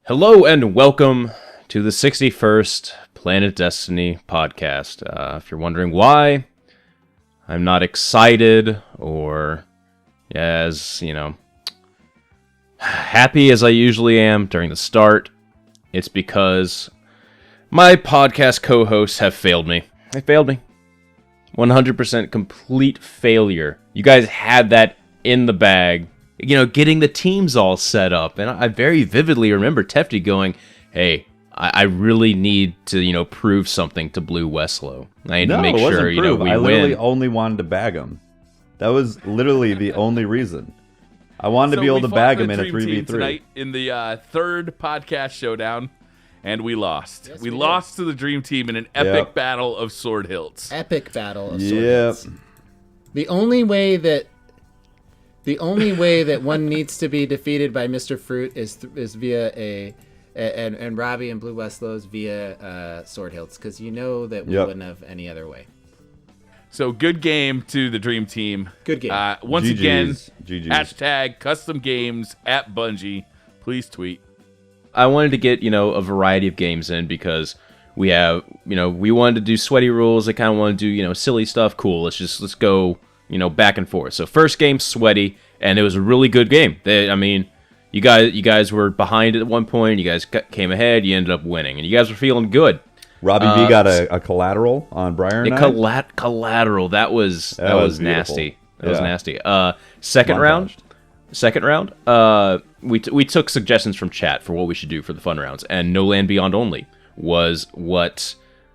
Hello and welcome to the 61st Planet Destiny podcast. If you're wondering why I'm not excited or as, happy as I usually am during the start, it's because my podcast co-hosts have failed me. They failed me. 100% complete failure. You guys had that in the bag. Getting the teams all set up. And I very vividly remember Tefty going, hey, I really need to, prove something to Blue Westlow. I need to make sure, we I literally win. only wanted to bag him. That was literally the only reason. I wanted to be able to bag him in a 3v3. Tonight in the third podcast showdown, and we lost. Yes, we we lost to the Dream Team in an epic battle of sword hilts. Epic battle of sword Yep. hilts. The only way that one needs to be defeated by Mr. Fruit is via and Robbie and Blue Westlow's via sword hilts, because you know that we wouldn't have any other way. So good game to the Dream Team. Good game. Once GGs. again, GGs. hashtag custom games at Bungie. Please tweet. I wanted to get, a variety of games in because we have, we wanted to do sweaty rules. I kind of want to do, silly stuff. Cool. Let's go, back and forth. So first game, sweaty, and it was a really good game. You guys were behind at one point. You guys came ahead. You ended up winning, and you guys were feeling good. Robbie B got a collateral on Briar Knight. Collateral. That was nasty. That was nasty. Second Montaged. round. We took suggestions from chat for what we should do for the fun rounds, and No Land Beyond Only was what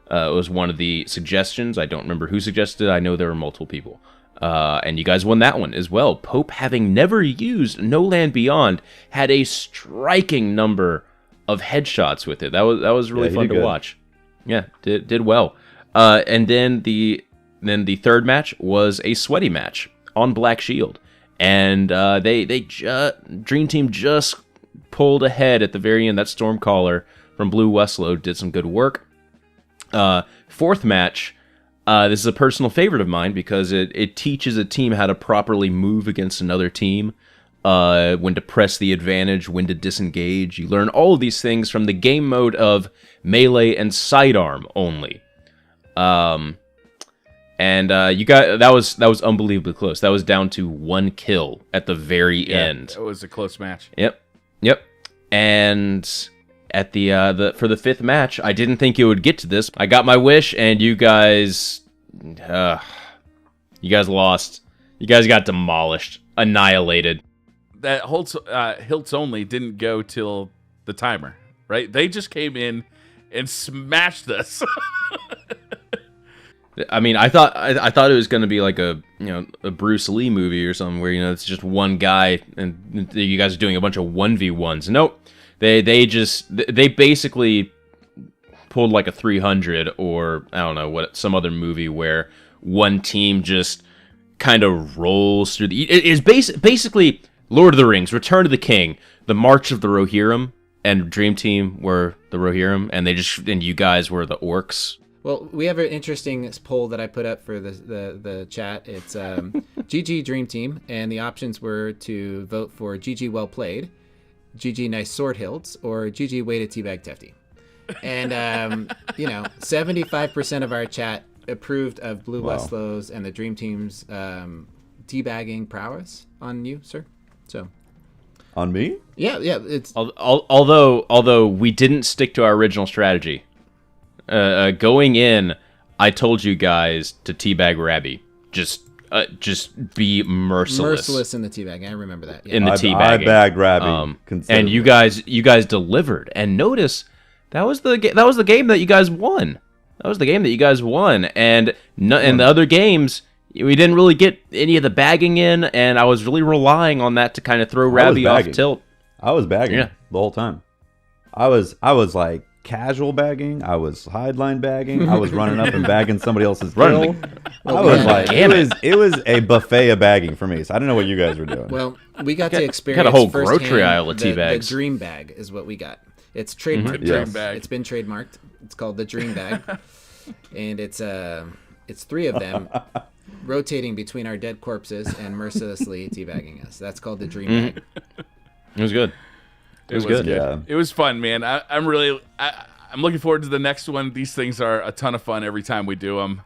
was one of the suggestions. I don't remember who suggested it. I know there were multiple people. And you guys won that one as well. Pope, having never used No Land Beyond, had a striking number of headshots with it. That was really fun to watch. Yeah, did well. And then the third match was a sweaty match on Black Shield, and Dream Team just pulled ahead at the very end. That Stormcaller from Blue Westlow did some good work. Fourth match. This is a personal favorite of mine because it teaches a team how to properly move against another team, when to press the advantage, when to disengage. You learn all of these things from the game mode of melee and sidearm only. You got that was unbelievably close. That was down to one kill at the very end. It was a close match. Yep. And at the for the fifth match, I didn't think it would get to this. I got my wish, and you guys lost. You guys got demolished, annihilated. That hilts only didn't go till the timer, right? They just came in and smashed us. I thought it was going to be like a Bruce Lee movie or something where it's just one guy and you guys are doing a bunch of 1v1s. Nope. They basically pulled like a 300 or I don't know some other movie where one team just kind of rolls through it is basically Lord of the Rings, Return of the King, the March of the Rohirrim, and Dream Team were the Rohirrim, and you guys were the orcs. Well, we have an interesting poll that I put up for the chat. It's GG Dream Team, and the options were to vote for GG Well Played, GG Nice Sword Hilts, or GG Way to Teabag Tefty. And 75% of our chat approved of Blue Westlow's and the Dream Team's teabagging prowess on you, sir. So, On me? yeah, it's Although we didn't stick to our original strategy. Going in, I told you guys to teabag Rabby. Just be merciless in the teabag. I remember that. Yeah. in the I teabagging. bagged Rabby. And you guys delivered. And notice that was the game that you guys won. That was the game that you guys won. And in the other games, we didn't really get any of the bagging in, and I was really relying on that to kind of throw Rabby off tilt. I was bagging the whole time. I was like casual bagging. I was hideline bagging. I was running up and bagging somebody else's kill. I was like, it was a buffet of bagging for me. So I don't know what you guys were doing. Well, we got to experience got a whole firsthand grocery aisle of tea the bags. Dream Bag is what we got. It's trademarked. Dream Bag. It's been trademarked. It's called the Dream Bag, and it's three of them rotating between our dead corpses and mercilessly teabagging us. That's called the Dream Bag. It was good. It was good. Yeah. It was fun, man. I'm looking forward to the next one. These things are a ton of fun every time we do them.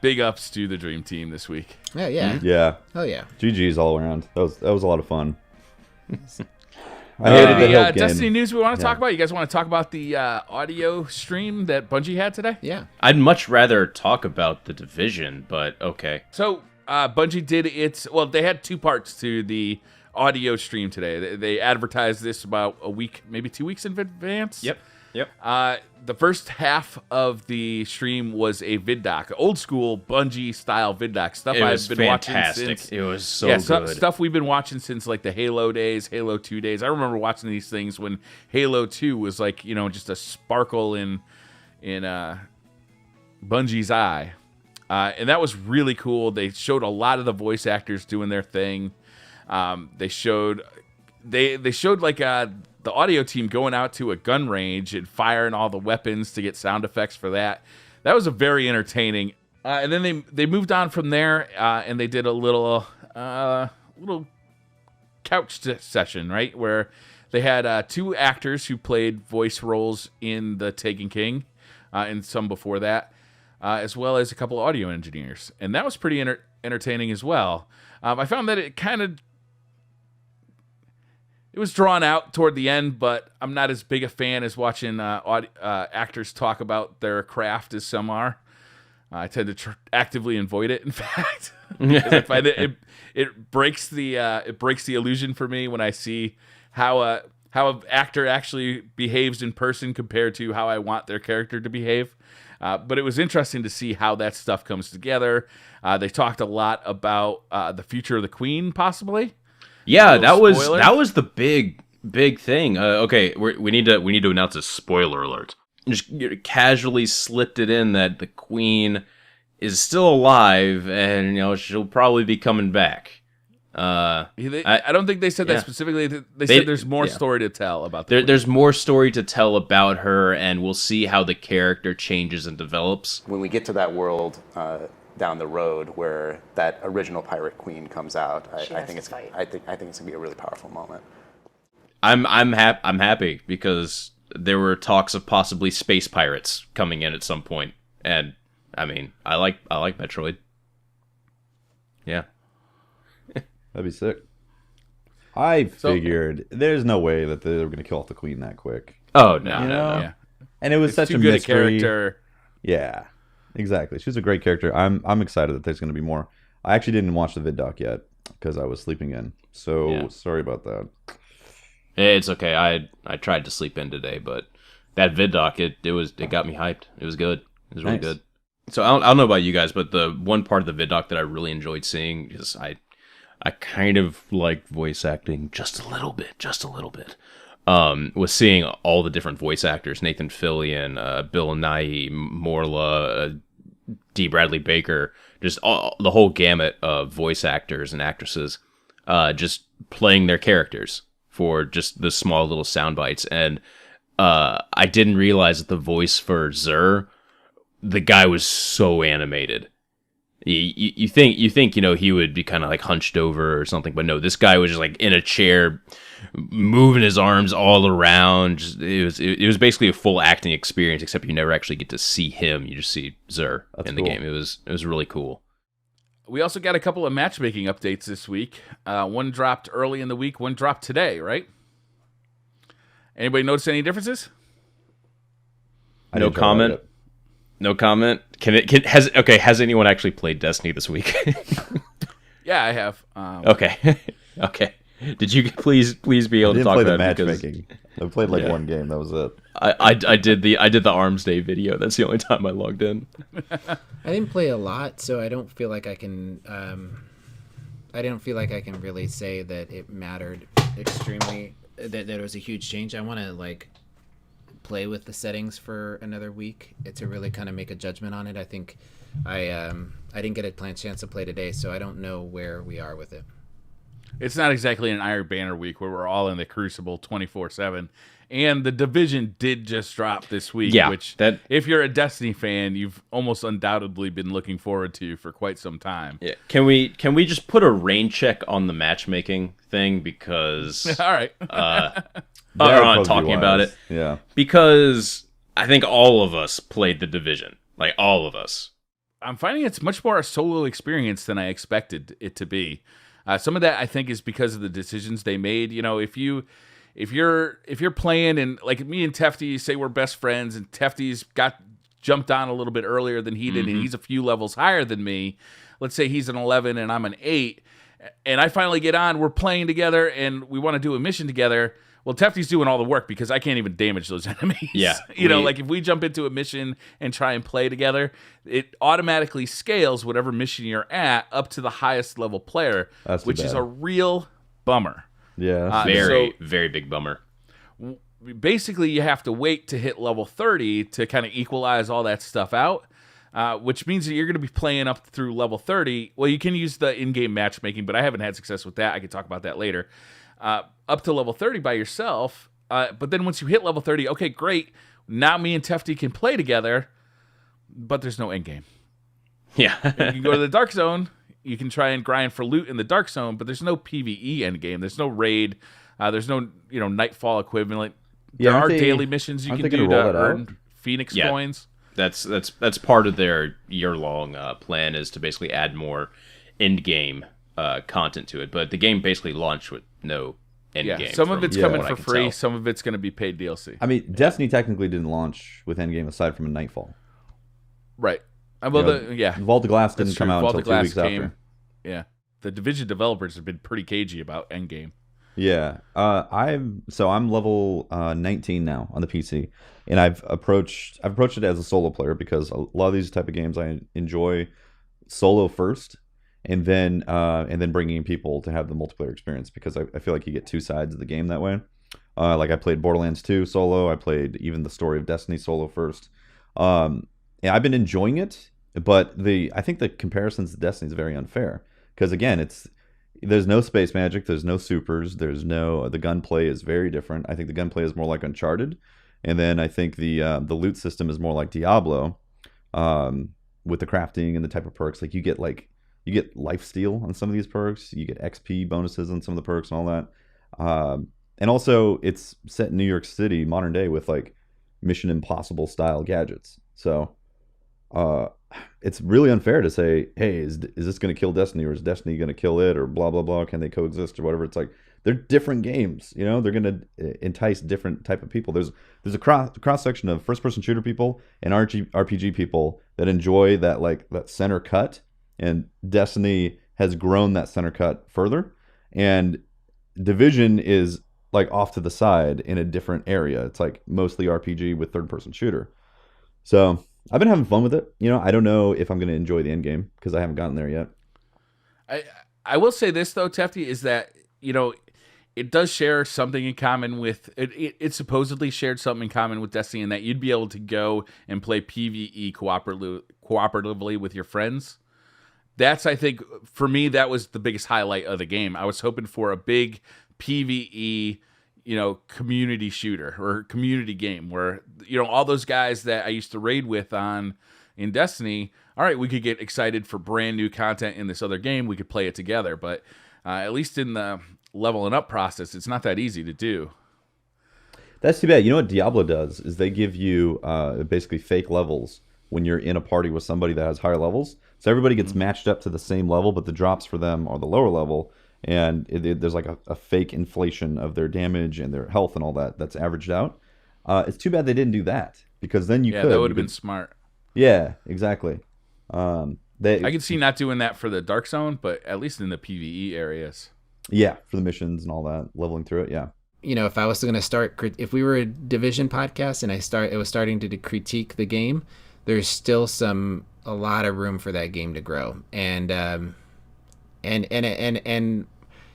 Big ups to the Dream Team this week. Yeah, yeah. Yeah. Oh yeah. GG's all around. That was a lot of fun. I hated the Hilt game. Destiny news we want to talk about. You guys want to talk about the audio stream that Bungie had today? Yeah. I'd much rather talk about the Division, but okay. So Bungie did its. Well, they had two parts to the audio stream today. They advertised this about a week, maybe 2 weeks in advance. Yep. The first half of the stream was a vid doc, old school Bungie style vid doc stuff. It was I've been fantastic. watching since. It was so good. Stuff we've been watching since like the Halo days, Halo 2 days. I remember watching these things when Halo 2 was like, just a sparkle in Bungie's eye, and that was really cool. They showed a lot of the voice actors doing their thing. They showed like the audio team going out to a gun range and firing all the weapons to get sound effects for that. That was a very entertaining. And then they moved on from there, and they did a little couch session, right, where they had two actors who played voice roles in The Taken King, and some before that, as well as a couple of audio engineers, and that was pretty entertaining as well. I found that it was drawn out toward the end, but I'm not as big a fan as watching actors talk about their craft as some are. I tend to actively avoid it, in fact, because I find it breaks the illusion for me when I see how an actor actually behaves in person compared to how I want their character to behave. But it was interesting to see how that stuff comes together. They talked a lot about the future of the Queen, possibly. Yeah, that spoiler? was the big thing. Okay, we need to announce a spoiler alert. Just casually slipped it in that the Queen is still alive, and she'll probably be coming back. I don't think they said that specifically. They said there's more story to tell about the Queen. There's more story to tell about her, and we'll see how the character changes and develops. When we get to that world down the road where that original pirate queen comes out, I think it's gonna be a really powerful moment. I'm happy because there were talks of possibly space pirates coming in at some point, and I mean I like Metroid. Yeah. That'd be sick. I figured there's no way that they were going to kill off the Queen that quick. Oh no, no. Yeah. And it was It's such too a good mystery. a character. Yeah, exactly. She's a great character. I'm excited that there's going to be more. I actually didn't watch the vid doc yet because I was sleeping in. So sorry about that. It's okay. I tried to sleep in today, but that vid doc it got me hyped. It was good. It was really good. So I don't know about you guys, but the one part of the vid doc that I really enjoyed seeing is I kind of like voice acting just a little bit. Was seeing all the different voice actors: Nathan Fillion, Bill Nighy, Morla, D. Bradley Baker, just the whole gamut of voice actors and actresses, just playing their characters for just the small little sound bites. And I didn't realize that the voice for Xur, the guy was so animated. You think he would be kind of like hunched over or something, but no, this guy was just like in a chair, moving his arms all around. It was basically a full acting experience, except you never actually get to see him. You just see Xur in the game. It was really cool. We also got a couple of matchmaking updates this week. One dropped early in the week. One dropped today. Right? Anybody notice any differences? No comment. No comment. Has anyone actually played Destiny this week? Yeah, I have. Okay. Okay. Did you please be able to talk about matchmaking? I played one game. That was it. I did the Arms Day video. That's the only time I logged in. I didn't play a lot, so I don't feel like I can. I don't feel like I can really say that it mattered extremely. That it was a huge change. I want to play with the settings for another week to really kind of make a judgment on it. I think I didn't get a chance to play today, so I don't know where we are with it. It's not exactly an Iron Banner week where we're all in the Crucible 24/7. And the Division did just drop this week, which if you're a Destiny fan, you've almost undoubtedly been looking forward to for quite some time. Yeah. Can we just put a rain check on the matchmaking thing because all right. on talking about it. Yeah. Because I think all of us played the Division. Like all of us. I'm finding it's much more a solo experience than I expected it to be. Some of that I think is because of the decisions they made. You know, if you're playing and like me and Tefty say we're best friends and Tefty's got jumped on a little bit earlier than he did and he's a few levels higher than me. Let's say he's an 11 and I'm an 8 and I finally get on, we're playing together and we want to do a mission together. Well, Tefty's doing all the work because I can't even damage those enemies. Yeah. You know, like if we jump into a mission and try and play together, it automatically scales whatever mission you're at up to the highest level player, which is a real bummer. Yeah. Very big bummer. Basically, you have to wait to hit level 30 to kind of equalize all that stuff out, which means that you're going to be playing up through level 30. Well, you can use the in-game matchmaking, but I haven't had success with that. I can talk about that later. Up to level 30 by yourself. But then once you hit level 30, okay, great. Now me and Tefty can play together, but there's no end game. Yeah. You can go to the Dark Zone. You can try and grind for loot in the Dark Zone, but there's no PvE end game. There's no raid. There's no Nightfall equivalent. There are daily missions you can do to earn Phoenix coins. That's part of their year-long plan is to basically add more end-game content to it. But the game basically launched with no end game. Some of it's coming for free. Some of it's going to be paid DLC. I mean, Destiny technically didn't launch with endgame aside from a Nightfall. Right. Vault of Glass didn't come out until 2 weeks after. Yeah. The Division developers have been pretty cagey about endgame. Yeah. I'm level 19 now on the PC, and I've approached it as a solo player because a lot of these type of games I enjoy solo first, and then bringing in people to have the multiplayer experience because I feel like you get two sides of the game that way. Like I played Borderlands 2 solo, I played even the Story of Destiny solo first. And I've been enjoying it, but I think the comparisons to Destiny is very unfair because again, there's no space magic, there's no supers, the gunplay is very different. I think the gunplay is more like Uncharted, and then I think the loot system is more like Diablo, with the crafting and the type of perks. Like you get lifesteal on some of these perks, you get XP bonuses on some of the perks and all that. And also it's set in New York City, modern day, with like Mission Impossible style gadgets. So it's really unfair to say, hey, is this going to kill Destiny, or is Destiny going to kill it, or blah blah blah? Can they coexist or whatever? It's like they're different games. You know, they're going to entice different type of people. There's a cross section of first person shooter people and RPG people that enjoy that center cut, and Destiny has grown that center cut further, and Division is like off to the side in a different area. It's like mostly RPG with third person shooter. So I've been having fun with it. You know, I don't know if I'm going to enjoy the end game because I haven't gotten there yet. I will say this though, Tefty, is that, you know, it does share something in common with it supposedly shared something in common with Destiny, in that you'd be able to go and play PvE cooperatively with your friends. That's, I think, for me, that was the biggest highlight of the game. I was hoping for a big PvE, you know, community shooter or community game where, you know, all those guys that I used to raid with in Destiny, all right, we could get excited for brand new content in this other game. We could play it together. But at least in the leveling up process, it's not that easy to do. That's too bad. You know what Diablo does is they give you basically fake levels when you're in a party with somebody that has higher levels. So everybody gets matched up to the same level, but the drops for them are the lower level. And there's like a fake inflation of their damage and their health and all that that's averaged out. It's too bad they didn't do that, because then that would have been smart. Yeah, exactly. I can see not doing that for the Dark Zone, but at least in the PvE areas. Yeah, for the missions and all that, leveling through it, yeah. You know, if I was going to start, if we were a Division podcast and it was starting to critique the game, there's still a lot of room for that game to grow. And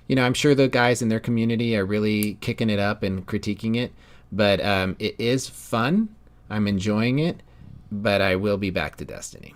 you know, I'm sure the guys in their community are really kicking it up and critiquing it, but it is fun. I'm enjoying it, but I will be back to Destiny.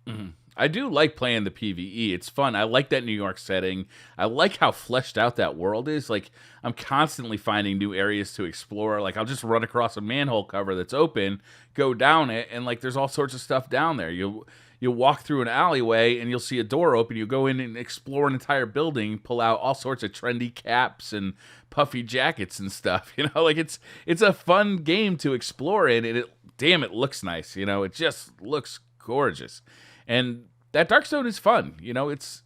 Mm-hmm. I do like playing the PvE. It's fun. I like that New York setting. I like how fleshed out that world is. Like, I'm constantly finding new areas to explore. Like, I'll just run across a manhole cover that's open, go down it, and like there's all sorts of stuff down there. You'll walk through an alleyway and you'll see a door open. You go in and explore an entire building, pull out all sorts of trendy caps and puffy jackets and stuff. You know, like it's a fun game to explore in, and it looks nice. You know, it just looks gorgeous. And that Darkstone is fun. You know, it's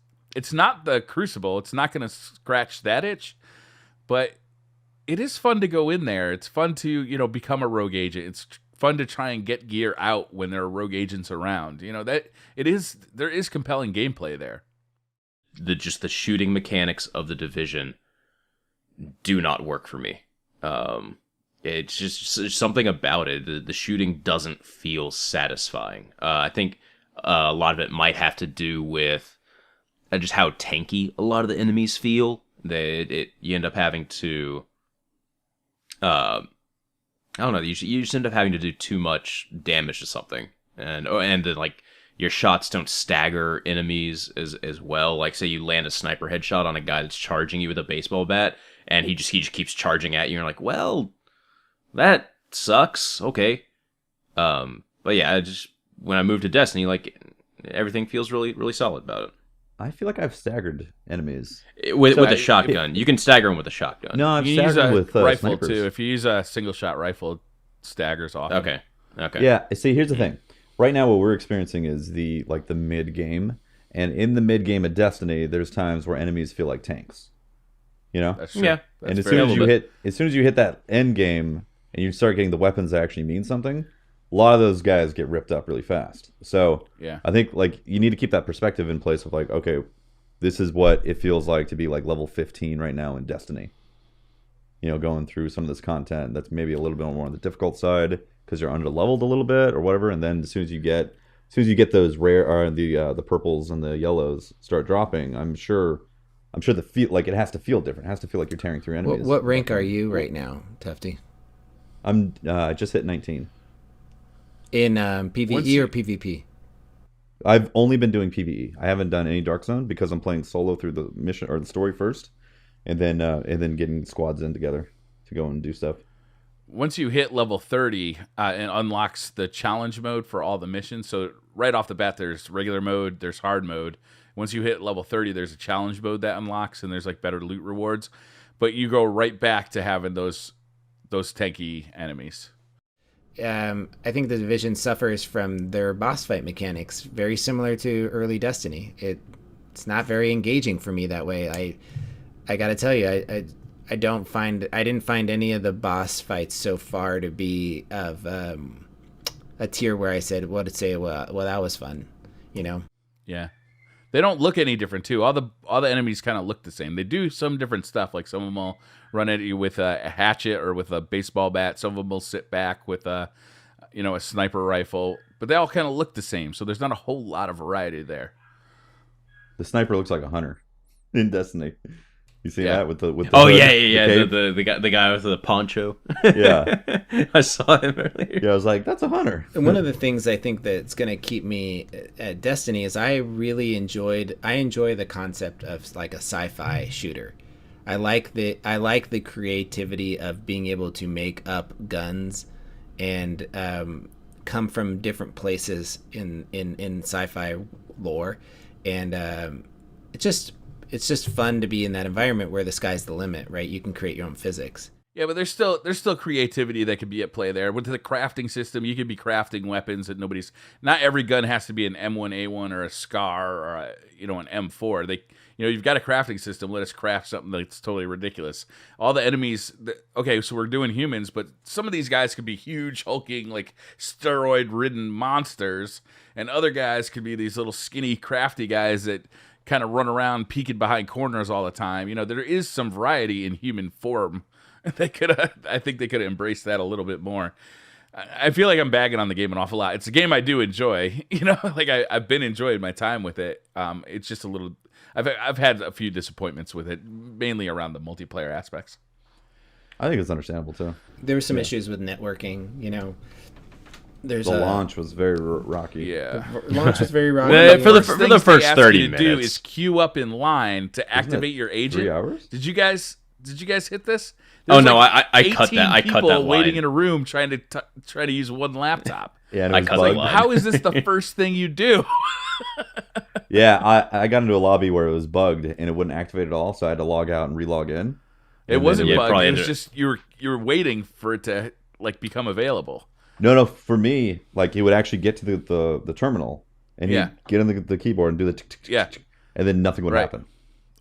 not the Crucible. It's not going to scratch that itch, but it is fun to go in there. It's fun to, you know, become a rogue agent. It's fun to try and get gear out when there are rogue agents around. You know, there is compelling gameplay there. The shooting mechanics of the Division do not work for me. It's just something about it. The shooting doesn't feel satisfying. I think a lot of it might have to do with just how tanky a lot of the enemies feel. You end up having to, I don't know. You just end up having to do too much damage to something, and then like your shots don't stagger enemies as well. Like, say you land a sniper headshot on a guy that's charging you with a baseball bat, and he just keeps charging at you. And you're like, well, that sucks. Okay, but yeah, when I moved to Destiny, like everything feels really really solid about it. I feel like I've staggered enemies with a shotgun. You can stagger them with a shotgun. No, I've You use staggered a with rifle snipers. too. If you use a single shot rifle, it staggers off. Okay. Yeah. See, here's the thing. Right now, what we're experiencing is the mid game, and in the mid game of Destiny, there's times where enemies feel like tanks. You know. That's true. Yeah. That's And as very soon as you hit that end game, and you start getting the weapons that actually mean something, a lot of those guys get ripped up really fast. So Yeah. I think like you need to keep that perspective in place of like, okay, this is what it feels like to be like level 15 right now in Destiny. You know, going through some of this content that's maybe a little bit more on the difficult side because you're under leveled a little bit or whatever, and then as soon as you get those rare the purples and the yellows start dropping, I'm sure the feel like it has to feel different. It has to feel like you're tearing through enemies. What rank are you right now, Tufty? I'm I just hit 19. In PvE or PvP? I've only been doing PvE. I haven't done any Dark Zone because I'm playing solo through the mission or the story first, and then getting squads in together to go and do stuff. Once you hit level 30, it unlocks the challenge mode for all the missions. So right off the bat, there's regular mode, there's hard mode. Once you hit level 30, there's a challenge mode that unlocks, and there's like better loot rewards. But you go right back to having those tanky enemies. I think the Division suffers from their boss fight mechanics, very similar to early Destiny. It's not very engaging for me that way. I got to tell you, I didn't find any of the boss fights so far to be of a tier where I said, well, that was fun, you know? Yeah. They don't look any different too. All the enemies kind of look the same. They do some different stuff. Like some of them will run at you with a hatchet or with a baseball bat. Some of them will sit back with a sniper rifle. But they all kind of look the same. So there's not a whole lot of variety there. The sniper looks like a hunter in Destiny. You see that with the Oh hood, yeah. the The guy with the poncho. Yeah. I saw him earlier. Yeah, I was like, that's a hunter. And one of the things I think that's going to keep me at Destiny is I enjoy the concept of like a sci-fi shooter. I like the creativity of being able to make up guns and come from different places in sci-fi lore, and it's just fun to be in that environment where the sky's the limit, right? You can create your own physics. Yeah, but there's still creativity that could be at play there. With the crafting system, you could be crafting weapons that not every gun has to be an M1A1 or a SCAR or an M4. You've got a crafting system. Let us craft something that's totally ridiculous. All the enemies, okay, so we're doing humans, but some of these guys could be huge, hulking, like steroid-ridden monsters, and other guys could be these little skinny, crafty guys that kind of run around peeking behind corners all the time. There is some variety in human form. I think they could have embraced that a little bit more. I feel like I'm bagging on the game an awful lot. It's a game I do enjoy. Like I've been enjoying my time with it. It's just a little. I've had a few disappointments with it, mainly around the multiplayer aspects. I think it's understandable too. There were some issues with networking. There's The launch was very rocky. Yeah. launch was very rocky. For the Things they first ask 30 you to do minutes. is queue up in line to activate your agent. 3 hours? Did you guys hit this? Oh, There's no, like I cut 18 that. I cut people that waiting line. in a room trying to use one laptop. Yeah, and it I was cut that bugged. line. How is this the first thing you do? Yeah, I got into a lobby where it was bugged and it wouldn't activate at all, so I had to log out and relog in. It wasn't Yeah, bugged. probably It was ended- just you were waiting for it to like become available. No, for me, like he would actually get to the terminal and he'd Yeah. get on the keyboard and do the tick, tick, tick, Yeah. tick, and then nothing would Right. happen.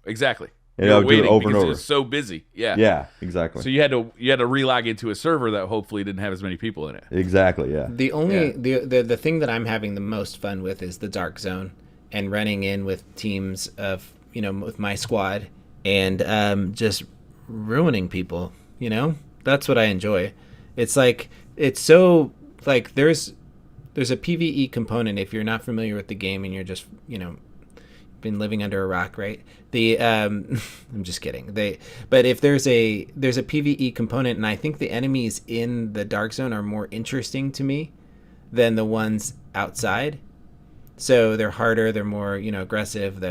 Exactly. And You I were would do it waiting over and because over. it was so busy. Yeah. Yeah, exactly. So you had to relog into a server that hopefully didn't have as many people in it. Exactly, yeah. The only the thing that I'm having the most fun with is the dark zone and running in with teams of with my squad and just ruining people. That's what I enjoy. It's like it's so like there's a PvE component if you're not familiar with the game and you're just been living under a rock, right? I'm just kidding. But if there's a PvE component, and I think the enemies in the dark zone are more interesting to me than the ones outside. So they're harder, they're more aggressive.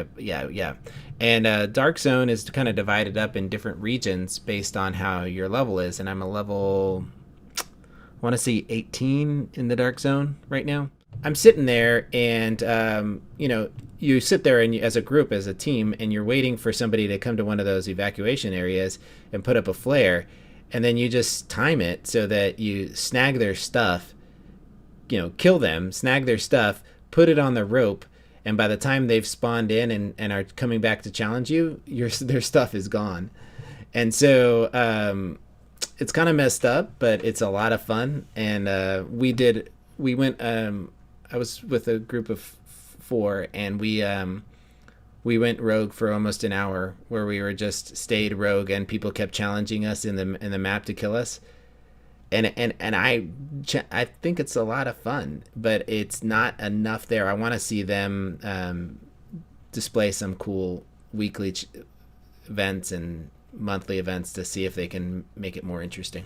And dark zone is kind of divided up in different regions based on how your level is. And I'm a level, I want to say 18 in the dark zone right now. I'm sitting there and, you sit there and as a group, as a team, and you're waiting for somebody to come to one of those evacuation areas and put up a flare. And then you just time it so that you snag their stuff, kill them, snag their stuff, put it on the rope. And by the time they've spawned in and are coming back to challenge you, their stuff is gone. And so it's kind of messed up, but it's a lot of fun. And I was with a group of 4, and we went rogue for almost an hour, where we were just stayed rogue, and people kept challenging us in the map to kill us. And I think it's a lot of fun, but it's not enough there. I want to see them display some cool weekly events and monthly events to see if they can make it more interesting.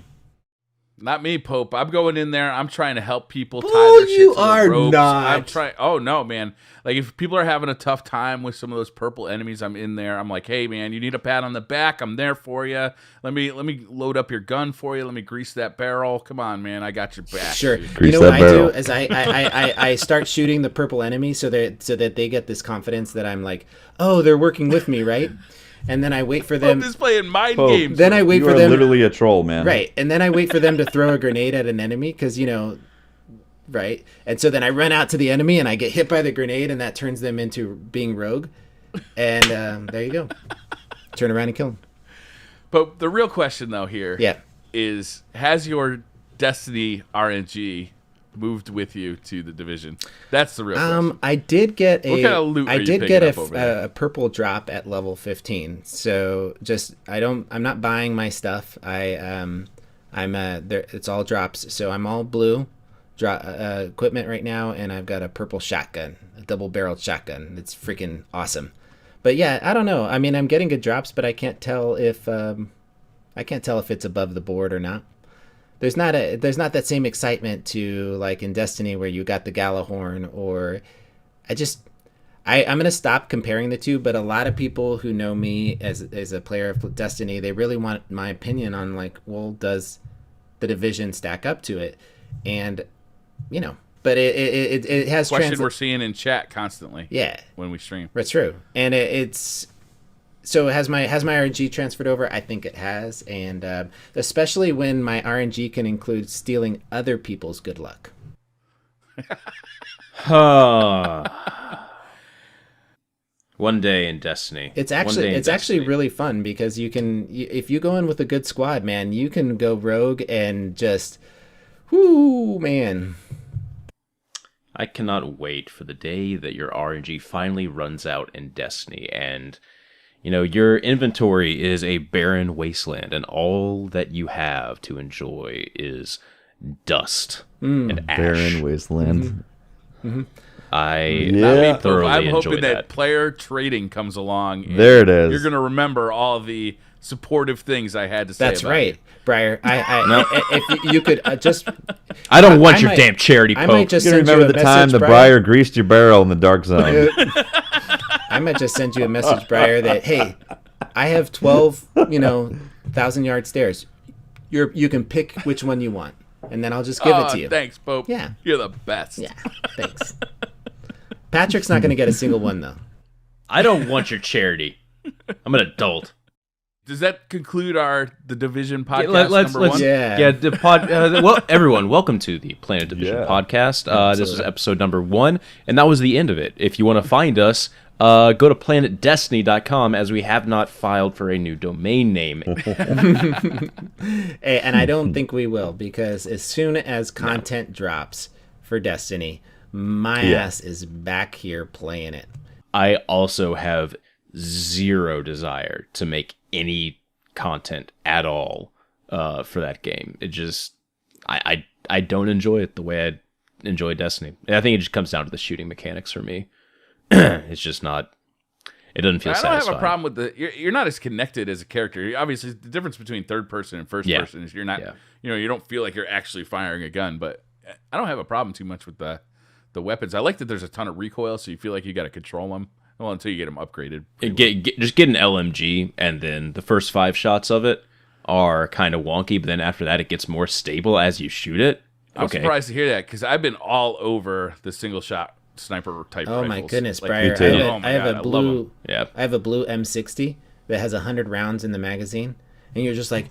Not me, Pope. I'm going in there. I'm trying to help people tie Oh, their shit you to the are ropes. not. I'm trying. Oh no, man! Like if people are having a tough time with some of those purple enemies, I'm in there. I'm like, hey, man, you need a pat on the back. I'm there for you. Let me load up your gun for you. Let me grease that barrel. Come on, man, I got your back. Sure. dude. Grease What that I barrel. do is I start shooting the purple enemy so that they get this confidence that I'm like, oh, they're working with me, right? And then I wait for them. Pope is playing mind Pope. games. Then I wait You for are them. literally a troll, man. Right. And then I wait for them to throw a grenade at an enemy because, right. And so then I run out to the enemy and I get hit by the grenade and that turns them into being rogue. And there you go. Turn around and kill them. But the real question though here is, Yeah. has your Destiny RNG moved with you to the division? That's the real question. I did get What kind of loot are I you did picking get up over there? a purple drop at level 15. So I'm not buying my stuff. I'm there. It's all drops. So I'm all blue equipment right now, and I've got a purple shotgun, a double-barreled shotgun. It's freaking awesome. But yeah, I don't know. I mean, I'm getting good drops, but I can't tell if it's above the board or not. There's not that same excitement to like in Destiny where you got the Galahorn or I'm gonna stop comparing the two, but a lot of people who know me as a player of Destiny, they really want my opinion on like, well, does the division stack up to it? And but it has Question we're seeing in chat constantly. Yeah, When we stream. that's true. And it's so has my RNG transferred over? I think it has, and especially when my RNG can include stealing other people's good luck. One day in Destiny. It's One day in actually Destiny. really fun because if you go in with a good squad, man, you can go rogue and just, whoo, man. I cannot wait for the day that your RNG finally runs out in Destiny and your inventory is a barren wasteland and all that you have to enjoy is dust and ash. Barren wasteland. Yeah. thoroughly I'm enjoy hoping that that. player trading comes along. And There it is. You're gonna remember all the supportive things I had to say. That's about right, you. Briar. If you could just, I don't want I your might- damn charity I poke. might just You send remember you a the time message, the Briar. Briar greased your barrel in the dark zone. I might just send you a message, Briar, that hey, I have 12, 1,000-yard stairs. You can pick which one you want, and then I'll just give it to you. Thanks, Pope. Yeah. You're the best. Yeah, thanks. Patrick's not going to get a single one though. I don't want your charity. I'm an adult. Does that conclude the Division podcast number one? Yeah. The pod. Well, everyone, welcome to the Planet Division Yeah. podcast. This is episode number 1, and that was the end of it. If you want to find us, go to PlanetDestiny.com, as we have not filed for a new domain name. And I don't think we will, because as soon as content drops for Destiny, my ass is back here playing it. I also have zero desire to make any content at all for that game. It just, I don't enjoy it the way I enjoy Destiny. I think it just comes down to the shooting mechanics for me. It's just not. It doesn't feel I don't satisfying. have a problem with you're not as connected as a character. Obviously, the difference between third person and first person is you're not. Yeah. You don't feel like you're actually firing a gun. But I don't have a problem too much with the weapons. I like that there's a ton of recoil, so you feel like you got to control them. Well, until you get them upgraded. Just get an LMG, and then the first 5 shots of it are kind of wonky, but then after that, it gets more stable as you shoot it. I'm surprised to hear that, because I've been all over the single shot sniper type Oh rifles. my goodness, Like, Briar! too. I have a blue. Yeah. I have a blue M60 that has 100 rounds in the magazine, and you're just like,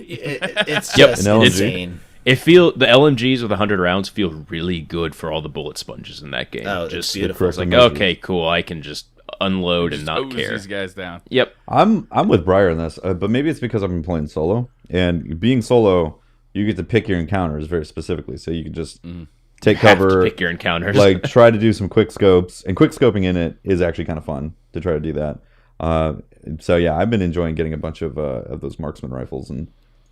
it's Yep, just an LMG. insane. The LMGs with 100 rounds feel really good for all the bullet sponges in that game. Oh, it's just beautiful. It's like, Correct. okay, cool, I can just unload and not hose care. these guys down. Yep. I'm with Briar on this, but maybe it's because I've been playing solo, and being solo, you get to pick your encounters very specifically, so you can just take Have to cover, pick your encounters. like try to do some quick scopes, and quick scoping in it is actually kind of fun to try to do that. So yeah, I've been enjoying getting a bunch of those marksman rifles and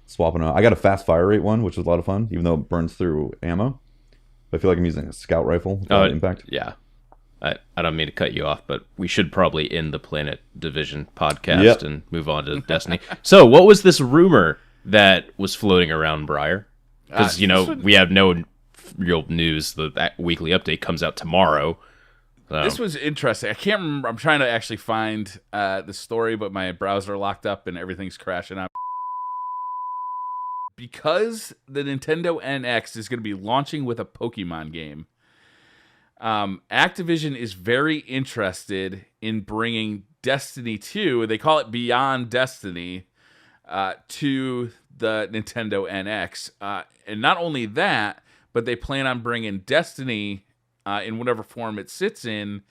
swapping out. I got a fast fire rate one, which was a lot of fun, even though it burns through ammo. I feel like I'm using a scout rifle without impact. Yeah. I don't mean to cut you off, but we should probably end the Planet Division podcast Yep. and move on to Destiny. So, what was this rumor that was floating around, Briar? Because, we have no real news. The weekly update comes out tomorrow. So. This was interesting. I can't remember. I'm trying to actually find the story, but my browser locked up and everything's crashing out. Because the Nintendo NX is going to be launching with a Pokemon game, Activision is very interested in bringing Destiny 2, they call it Beyond Destiny, to the Nintendo NX. And not only that, but they plan on bringing Destiny in whatever form it sits in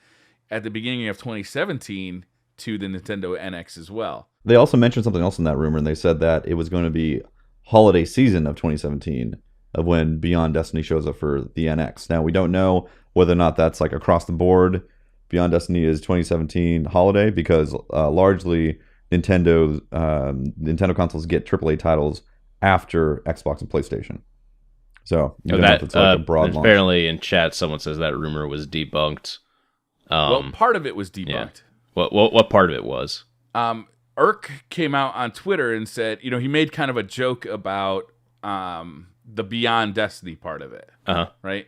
at the beginning of 2017 to the Nintendo NX as well. They also mentioned something else in that rumor, and they said that it was going to be holiday season of 2017 of when Beyond Destiny shows up for the NX. Now, we don't know whether or not that's like across the board. Beyond Destiny is 2017 holiday, because largely Nintendo consoles get AAA titles after Xbox and PlayStation. So you don't know if it's like a broad launch. Apparently in chat, someone says that rumor was debunked. Well, part of it was debunked. Yeah. What part of it was? Irk came out on Twitter and said, he made kind of a joke about the Beyond Destiny part of it, right?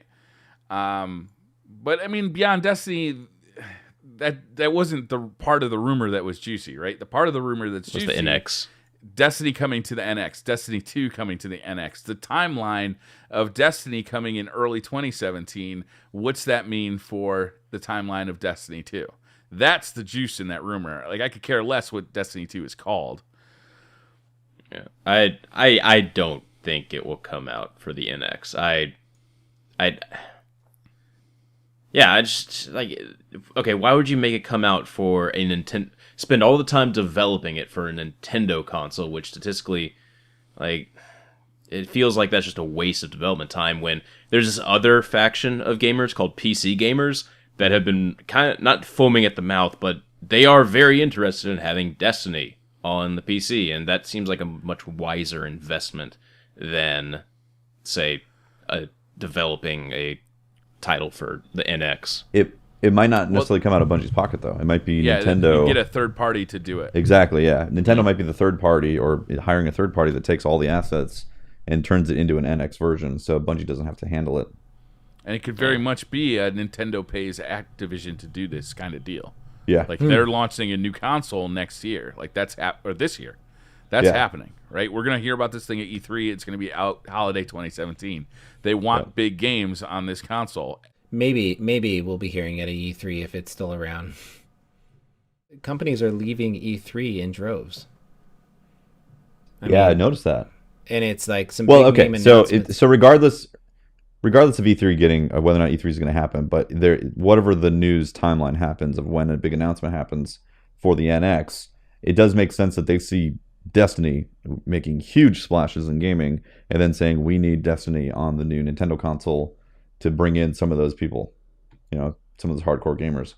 But I mean, Beyond Destiny, that wasn't the part of the rumor that was juicy, right? The part of the rumor that's Was juicy the NX? Destiny coming to the NX, Destiny 2 coming to the NX, the timeline of Destiny coming in early 2017. What's that mean for the timeline of Destiny 2? That's the juice in that rumor. Like, I could care less what Destiny 2 is called. Yeah, I don't think it will come out for the NX. I just like, okay, why would you make it come out for a Nintendo? Spend all the time developing it for a Nintendo console, which statistically, like, it feels like that's just a waste of development time. When there's this other faction of gamers called PC gamers that have been kind of not foaming at the mouth, but they are very interested in having Destiny on the PC, and that seems like a much wiser investment than, say, developing a title for the NX. It might not necessarily come out of Bungie's pocket though. It might be Nintendo. You get a third party to do it. Exactly. Yeah, Nintendo might be the third party, or hiring a third party that takes all the assets and turns it into an NX version, so Bungie doesn't have to handle it. And it could very much be a Nintendo pays Activision to do this kind of deal. Yeah. Like they're launching a new console next year. Like or this year. That's happening, right? We're going to hear about this thing at E3. It's going to be out holiday 2017. They want big games on this console. Maybe we'll be hearing it at E3 if it's still around. Companies are leaving E3 in droves. I noticed that. And it's like some big name announcements. So regardless of E3 getting whether or not E3 is going to happen, but whatever the news timeline happens of when a big announcement happens for the NX, it does make sense that they see Destiny making huge splashes in gaming and then saying we need Destiny on the new Nintendo console to bring in some of those people, some of those hardcore gamers.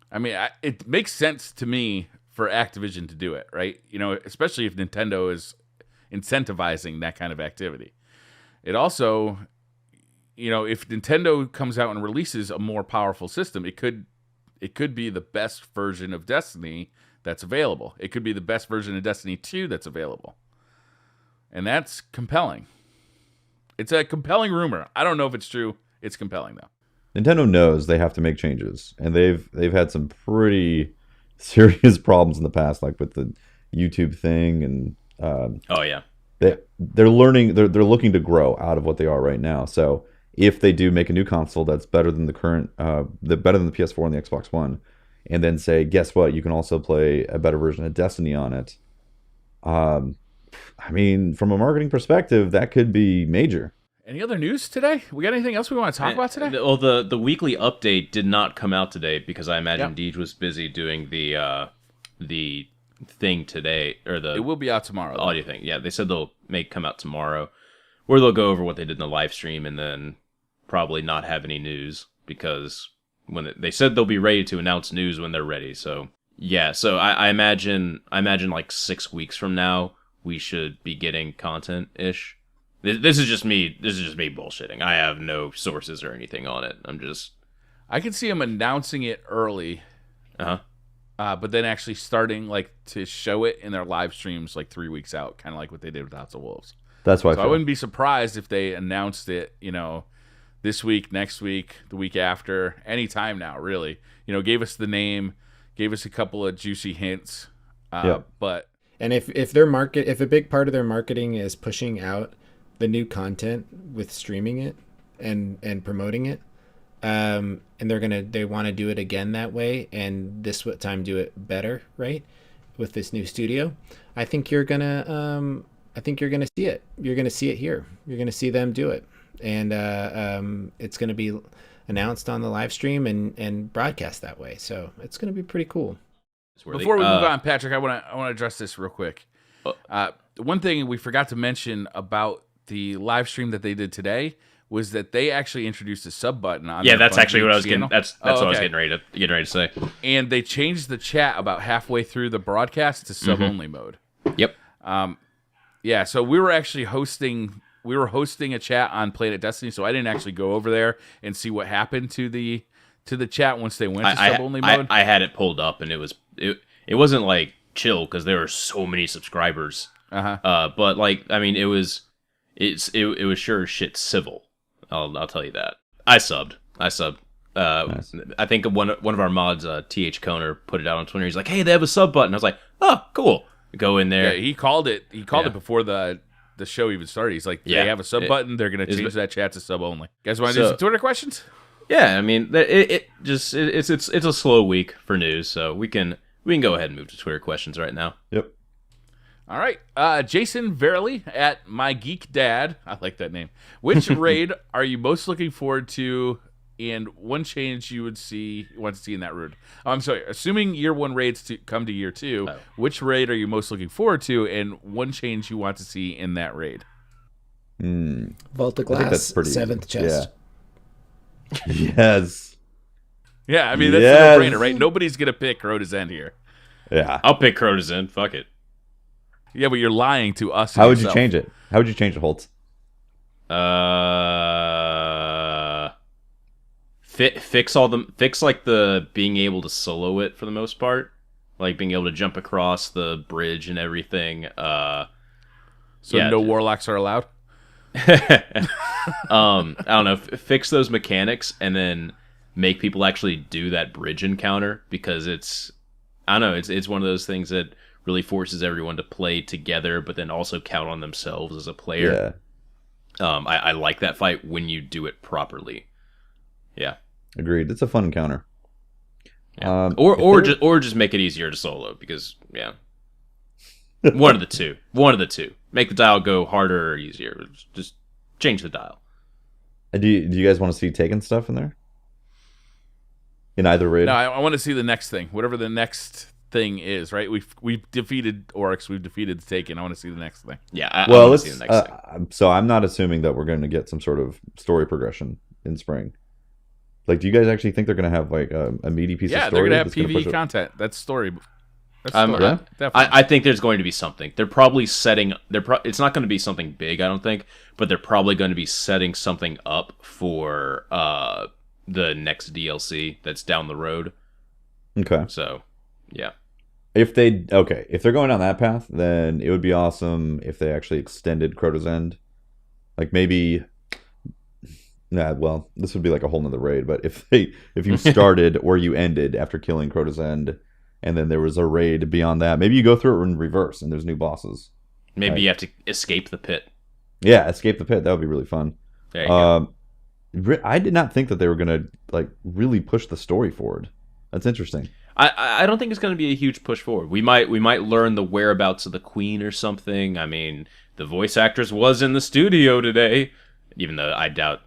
I mean, it makes sense to me for Activision to do it, right? Especially if Nintendo is incentivizing that kind of activity. It also, if Nintendo comes out and releases a more powerful system, it could be the best version of Destiny that's available. It could be the best version of Destiny 2 that's available. And that's compelling. It's a compelling rumor. I don't know if it's true. It's compelling though. Nintendo knows they have to make changes, and they've had some pretty serious problems in the past, like with the YouTube thing, and they're learning. They're looking to grow out of what they are right now. So if they do make a new console that's better than the current, better than the PS4 and the Xbox One, and then say, guess what, you can also play a better version of Destiny on it. I mean, from a marketing perspective, that could be major. Any other news today? We got anything else we want to talk about today? Well, the weekly update did not come out today because I imagine Deej was busy doing the thing today, or it will be out tomorrow. Audio thing. Yeah, they said they'll come out tomorrow, where they'll go over what they did in the live stream and then probably not have any news because they said they'll be ready to announce news when they're ready. So yeah, so I imagine like 6 weeks from now we should be getting content ish. This is just me. This is just me bullshitting. I have no sources or anything on it. I can see them announcing it early, but then actually starting to show it in their live streams 3 weeks out, kind of like what they did with House of Wolves. That's why. So I wouldn't be surprised if they announced it, this week, next week, the week after, anytime now. Really, gave us the name, gave us a couple of juicy hints, but. And if a big part of their marketing is pushing out the new content with streaming it and promoting it, and they want to do it again that way, and this time do it better, right? With this new studio, I think you're gonna see it. You're gonna see it here. You're gonna see them do it, and it's gonna be announced on the live stream and broadcast that way. So it's gonna be pretty cool. Before we move on, Patrick, I want to address this real quick. One thing we forgot to mention about the live stream that they did today was that they actually introduced a sub button on. Yeah, that's actually what I was channel. getting. That's what I was getting ready to say. And they changed the chat about halfway through the broadcast to sub only mode. Yep. Yeah. So we were actually hosting a chat on PlanetDestiny, so I didn't actually go over there and see what happened to the chat once they went to sub only mode. I had it pulled up, and it wasn't chill because there were so many subscribers. But it was sure as shit civil. I'll tell you that. I subbed. Nice. I think one of our mods, TH Koner, put it out on Twitter. He's like, "Hey, they have a sub button." I was like, "Oh, cool." Go in there. Yeah, he called it. He called it before the show even started. He's like, "They have a sub button. They're gonna change that chat to sub only." You guys want to do some Twitter questions? Yeah, it's a slow week for news, so we can go ahead and move to Twitter questions right now. Yep. All right. Jason Verily at My Geek Dad. I like that name. Which raid are you most looking forward to, and one change you want to see in that raid? I'm sorry. Assuming year one raids to come to year two, which raid are you most looking forward to, and one change you want to see in that raid? Vault of Glass, 7th chest. Yeah. Yes. Yeah, I mean, that's a no-brainer, right? Nobody's going to pick Crota's End here. Yeah. I'll pick Crota's End. Fuck it. Yeah, but you're lying to us. How would you change it? How would you change it, Holtz? Fix like the being able to solo it for the most part, like being able to jump across the bridge and everything. So no warlocks are allowed. I don't know. Fix those mechanics and then make people actually do that bridge encounter, because I don't know. It's one of those things that really forces everyone to play together, but then also count on themselves as a player. Yeah. I like that fight when you do it properly. Yeah. Agreed. It's a fun encounter. Yeah. Or just make it easier to solo, because one of the two. Make the dial go harder or easier. Just change the dial. Do you guys want to see Taken stuff in there? In either raid? No, I want to see the next thing. Whatever the next thing is, right? We've defeated Oryx. We've defeated the Taken. I want to see the next thing. Yeah, I want to see the next thing. So I'm not assuming that we're going to get some sort of story progression in spring. Like, do you guys actually think they're going to have like a meaty piece of story? Yeah, they're going to have PvE content. That's story. Yeah? I think there's going to be something. They're probably setting. It's not going to be something big, I don't think, but they're probably going to be setting something up for the next DLC that's down the road. Okay. So, yeah. If they're going down that path, then it would be awesome if they actually extended Crota's End. Like maybe. Nah, well, this would be like a whole nother raid. But if you started or you ended after killing Crota's End, and then there was a raid beyond that, maybe you go through it in reverse and there's new bosses. Maybe you have to escape the pit. Yeah, escape the pit. That would be really fun. There you go. I did not think that they were gonna like really push the story forward. That's interesting. I don't think it's going to be a huge push forward. We might learn the whereabouts of the Queen or something. I mean, the voice actress was in the studio today, even though I doubt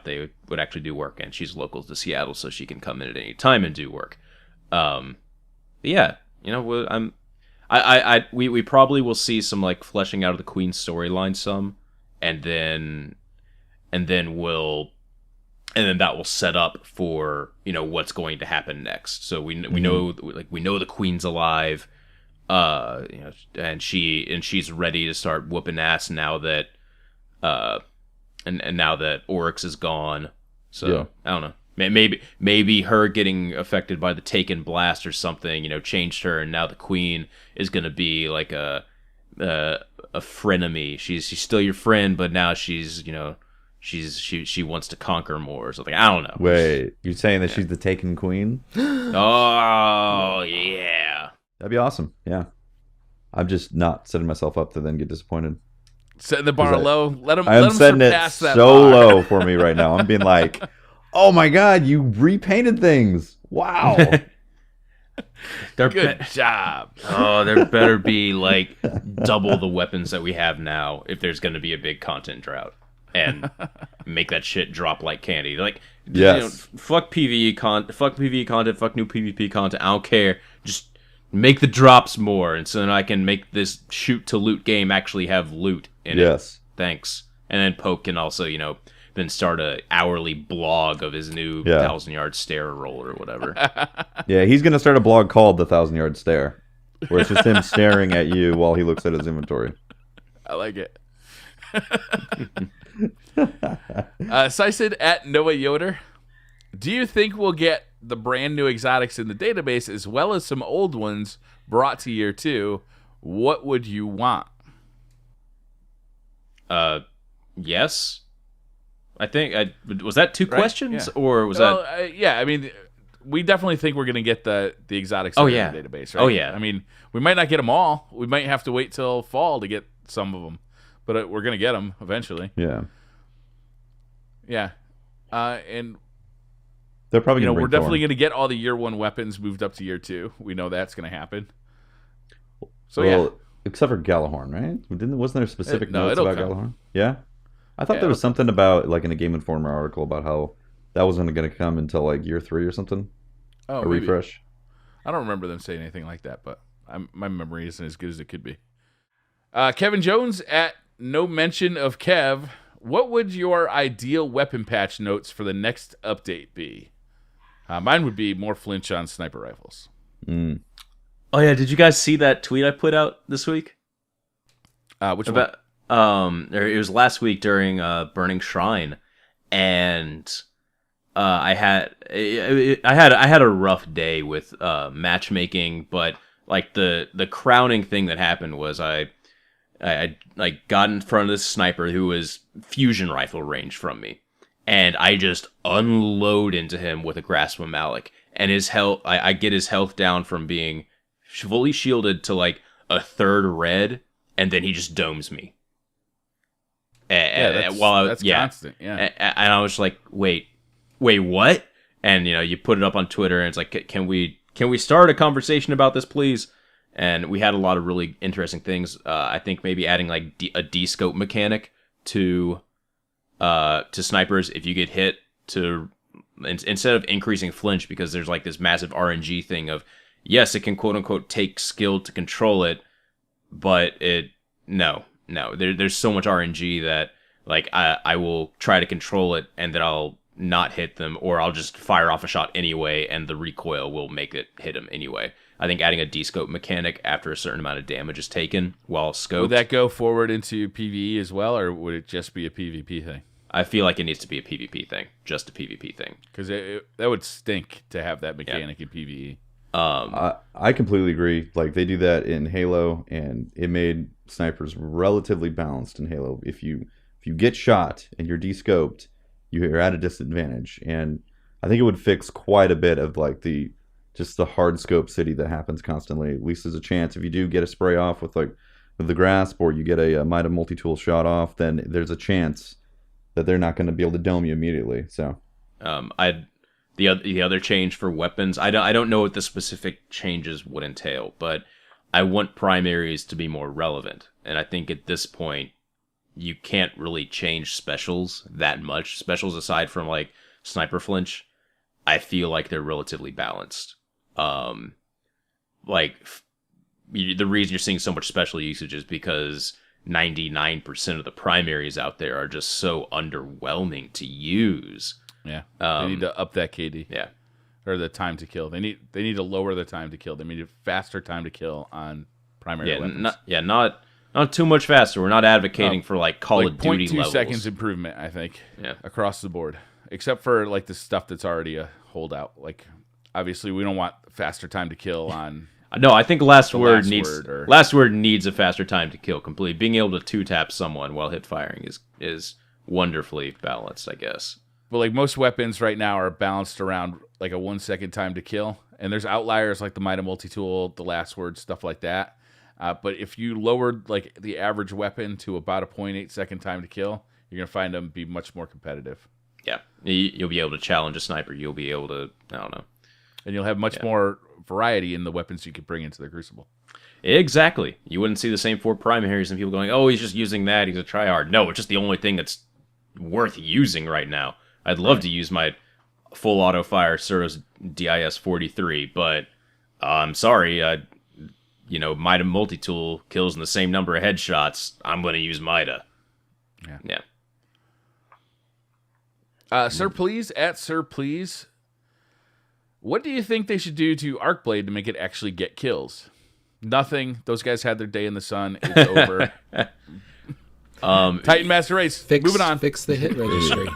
they would actually do work. And she's local to Seattle, so she can come in at any time and do work. Yeah, we probably will see some like fleshing out of the Queen's storyline some, and then that will set up for what's going to happen next. So we know the Queen's alive, and she's ready to start whooping ass now that and now that Oryx is gone. So yeah. I don't know. Maybe her getting affected by the Taken blast or something, changed her, and now the Queen is gonna be like a frenemy. She's still your friend, but now she wants to conquer more or something. I don't know. Wait, you're saying that she's the Taken Queen? Oh yeah, that'd be awesome. Yeah, I'm just not setting myself up to then get disappointed. Setting the bar low. Let them. I'm setting it that so bar. low for me right now. I'm being like, oh my god, you repainted things! Wow. Good job. Oh, there better be like double the weapons that we have now if there's going to be a big content drought, and make that shit drop like candy. Like, yes. Fuck PvE content, fuck new PvP content. I don't care. Just make the drops more, and so then I can make this shoot to loot game actually have loot in it. Yes. Thanks. And then Poke can also, then start a hourly blog of his new 1,000-yard stare roll or whatever. Yeah, he's gonna start a blog called the 1,000-yard stare, where it's just him staring at you while he looks at his inventory. I like it. Sysid at Noah Yoder. Do you think we'll get the brand new exotics in the database as well as some old ones brought to year 2? What would you want? Yes. I think was that two questions or was that? Yeah, I mean, we definitely think we're going to get the exotics in the database, right? Oh yeah. I mean, we might not get them all. We might have to wait till fall to get some of them, but we're going to get them eventually. Yeah. Yeah. And they're probably we're definitely going to get all the year 1 weapons moved up to year 2. We know that's going to happen. So except for Galahorn, right? Wasn't there specific notes about Galahorn? Yeah. I thought there was something about like in a Game Informer article about how that wasn't going to come until like year 3 or something. Oh, a refresh. I don't remember them saying anything like that, but my memory isn't as good as it could be. Kevin Jones at No Mention of Kev. What would your ideal weapon patch notes for the next update be? Mine would be more flinch on sniper rifles. Mm. Oh yeah, did you guys see that tweet I put out this week? Which one? It was last week during Burning Shrine, and I had a rough day with matchmaking, but like the crowning thing that happened was I like got in front of this sniper who was fusion rifle range from me, and I just unload into him with a grasp of Malik, and his health I get his health down from being fully shielded to like a third red, and then he just domes me. That's constant. Yeah, and I was like, wait, what? And you put it up on Twitter, and it's like, can we start a conversation about this, please? And we had a lot of really interesting things. I think maybe adding like a D-scope mechanic to snipers if you get hit, to instead of increasing flinch, because there's like this massive RNG thing of, yes, it can quote unquote take skill to control it, but there's so much RNG that like I will try to control it and then I'll not hit them, or I'll just fire off a shot anyway and the recoil will make it hit them anyway. I think adding a D-scope mechanic after a certain amount of damage is taken while scoped. Would that go forward into PvE as well, or would it just be a PvP thing? I feel like it needs to be a PvP thing, just a PvP thing. Because that would stink to have that mechanic in PvE. I completely agree. Like, they do that in Halo, and it made snipers relatively balanced in Halo. If you get shot and you're de-scoped, you're at a disadvantage. And I think it would fix quite a bit of like the hard scope city that happens constantly. At least there's a chance if you do get a spray off with the grasp, or you get a Mida multi-tool shot off, then there's a chance that they're not going to be able to dome you immediately. So, the other change for weapons, I don't know what the specific changes would entail, but I want primaries to be more relevant. And I think at this point, you can't really change specials that much. Specials aside from like sniper flinch, I feel like they're relatively balanced. The reason you're seeing so much special usage is because 99% of the primaries out there are just so underwhelming to use. Yeah, they need to up that KD. Yeah, or the time to kill. They need to lower the time to kill. They need a faster time to kill on primary weapons. Not too much faster. We're not advocating for like Call of Duty 0.2 levels. seconds improvement, I think. Yeah, across the board, except for like the stuff that's already a holdout. Like, obviously, we don't want faster time to kill on. No, I think Last Word needs a faster time to kill completely. Being able to 2-tap someone while hip firing is wonderfully balanced, I guess. But like most weapons right now are balanced around like a 1 second time to kill, and there's outliers like the Mida multi-tool, the Last Word, stuff like that. But if you lowered like the average weapon to about a 0.8 second time to kill, you're gonna find them be much more competitive. Yeah, you'll be able to challenge a sniper. You'll be able to, I don't know. And you'll have much more variety in the weapons you could bring into the Crucible. Exactly. You wouldn't see the same 4 primaries and people going, oh, he's just using that, he's a tryhard. No, it's just the only thing that's worth using right now. I'd love to use my full auto fire Certos DIS 43, but I'm sorry, Mida multi-tool kills in the same number of headshots. I'm going to use Mida. Yeah. Sir Please, at Sir Please, what do you think they should do to Arcblade to make it actually get kills? Nothing. Those guys had their day in the sun. It's over. Titan Master Race. Moving on. Fix the hit registry.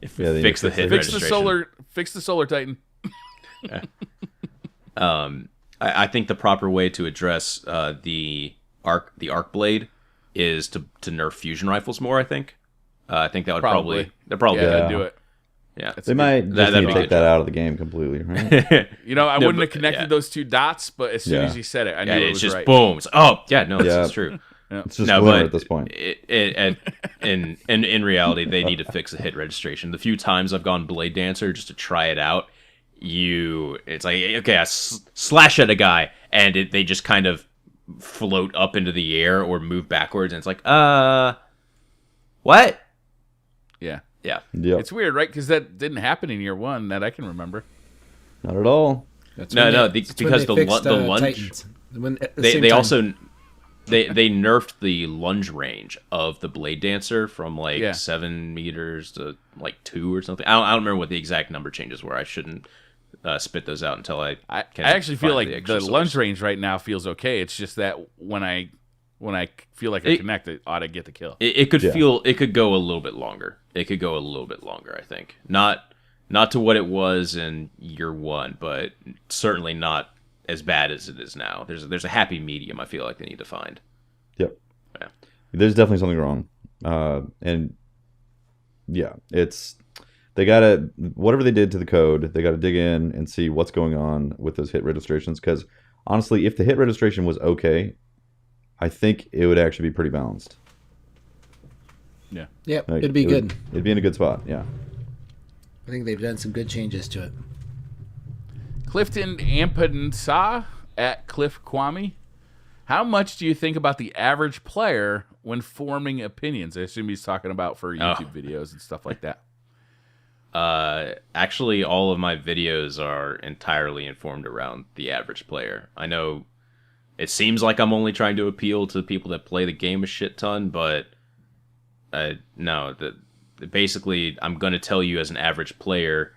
Fix the hit registration. Fix the solar Titan. I think the proper way to address the Arcblade is to nerf fusion rifles more. I think that would probably do it. Yeah, they might just need to take that out of the game completely, right? I wouldn't have connected those two dots, but as soon as you said it, I knew it was it's just right. boom. It's true. It's just glimmer at this point. In reality, they need to fix the hit registration. The few times I've gone Blade Dancer just to try it out, it's like, okay, I slash at a guy, and they just kind of float up into the air or move backwards, and it's like, what? Yeah. Yeah. Yep. It's weird, right? Because that didn't happen in year 1 that I can remember. Not at all. Because the lunge. They also nerfed the lunge range of the Blade Dancer from 7 meters to 2 or something. I don't remember what the exact number changes were. I shouldn't spit those out until I actually feel like the lunge range right now feels okay. It's just that when I When I feel like I connect, I ought to get the kill. It could it could go a little bit longer. It could go a little bit longer, I think. Not to what it was in year 1, but certainly not as bad as it is now. There's a happy medium I feel like they need to find. Yep. Yeah. There's definitely something wrong. And yeah, they gotta, whatever they did to the code, they gotta dig in and see what's going on with those hit registrations. Because honestly, if the hit registration was okay, I think it would actually be pretty balanced. Yeah. Yep, Like, it'd be good. It'd be in a good spot, yeah. I think they've done some good changes to it. Clifton Ampansa at Cliff Kwame. How much do you think about the average player when forming opinions? I assume he's talking about for YouTube videos and stuff like that. Actually, all of my videos are entirely informed around the average player. I know it seems like I'm only trying to appeal to people that play the game a shit ton, but no. Basically, I'm going to tell you as an average player,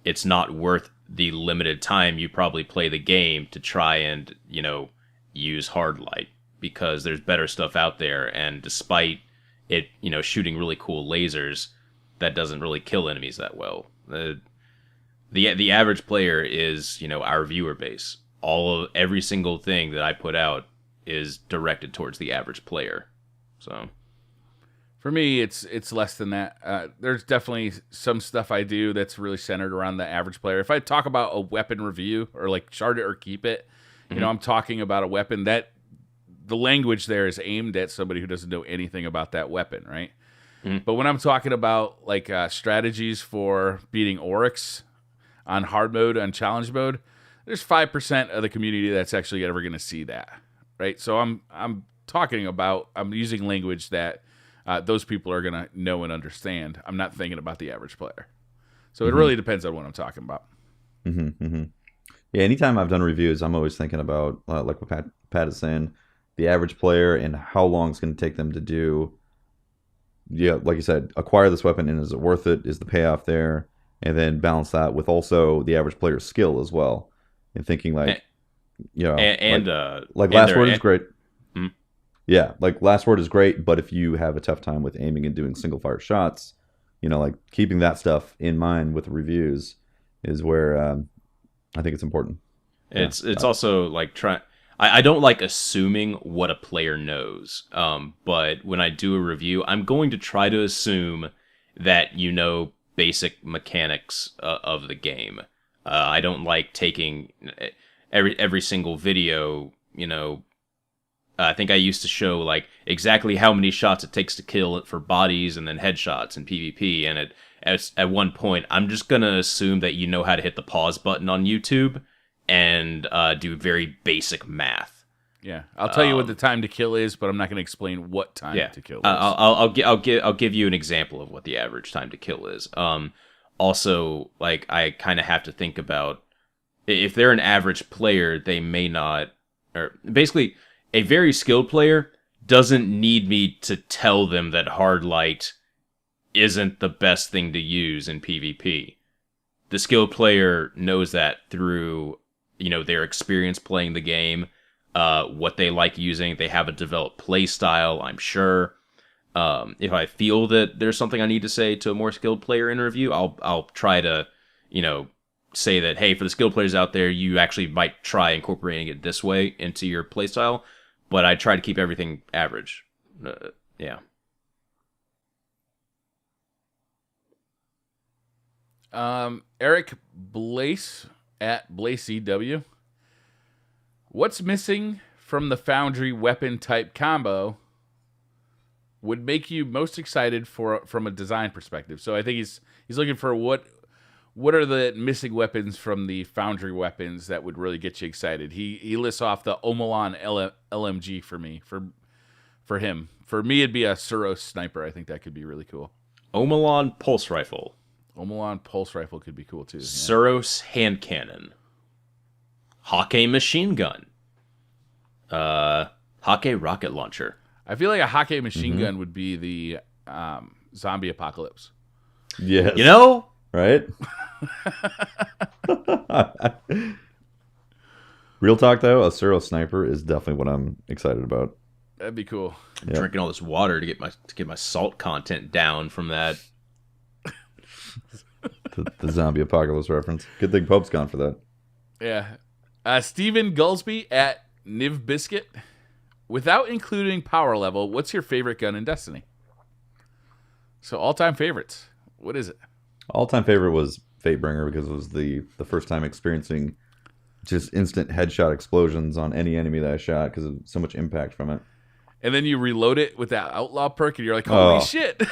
it's not worth the limited time you probably play the game to try and, use hard light, because there's better stuff out there, and despite it, shooting really cool lasers, that doesn't really kill enemies that well. The average player is, our viewer base. Every single thing that I put out is directed towards the average player. So for me, it's less than that. There's definitely some stuff I do that's really centered around the average player. If I talk about a weapon review or like shard it or keep it, I'm talking about a weapon that the language there is aimed at somebody who doesn't know anything about that weapon, right? But when I'm talking about like strategies for beating Oryx on hard mode, on challenge mode, there's 5% of the community that's actually ever going to see that, right? So I'm talking about, I'm using language that those people are going to know and understand. I'm not thinking about the average player. So it really depends on what I'm talking about. Yeah, anytime I've done reviews, I'm always thinking about, like what Pat is saying, the average player and how long it's going to take them to do, like you said, acquire this weapon, and is it worth it? Is the payoff there? And then balance that with also the average player's skill as well. And thinking like, Last Word is great. Yeah, like Last Word is great, but if you have a tough time with aiming and doing single fire shots, like keeping that stuff in mind with the reviews is where I think it's important. It's also like I don't like assuming what a player knows, but when I do a review, I'm going to try to assume that basic mechanics of the game. I don't like taking every single video, I think I used to show like exactly how many shots it takes to kill it for bodies and then headshots in PvP, and at one point I'm just gonna assume that you know how to hit the pause button on YouTube and do very basic math. Yeah, I'll tell you what the time to kill is, but I'm not going to explain what time to kill is. I'll give you an example of what the average time to kill is. Also, like I kind of have to think about if they're an average player, they may not, or basically a very skilled player doesn't need me to tell them that hard light isn't the best thing to use in PvP. The skilled player knows that through their experience playing the game. What they like using. They have a developed play style, I'm sure. If I feel that there's something I need to say to a more skilled player in a review, I'll try to, say that, hey, for the skilled players out there, you actually might try incorporating it this way into your play style, but I try to keep everything average. Yeah. Eric Blaze at BlazeCW. What's missing from the Foundry weapon type combo would make you most excited from a design perspective? So I think he's looking for what are the missing weapons from the Foundry weapons that would really get you excited. He lists off the Omalon LMG for him. For me, it'd be a Suros sniper. I think that could be really cool. Omalon pulse rifle. Omalon pulse rifle could be cool too. Yeah. Suros hand cannon. Hake machine gun. Hake rocket launcher. I feel like a Hake machine gun would be the zombie apocalypse. Yes. Right? Real talk though, a Suros sniper is definitely what I'm excited about. That'd be cool. I'm drinking all this water to get my salt content down from that. The zombie apocalypse reference. Good thing Pope's gone for that. Yeah. Stephen Gulsby at Niv Biscuit. Without including power level, what's your favorite gun in Destiny? So all-time favorites. What is it? All-time favorite was Fatebringer because it was the first time experiencing just instant headshot explosions on any enemy that I shot because of so much impact from it. And then you reload it with that outlaw perk, and you're like, holy shit.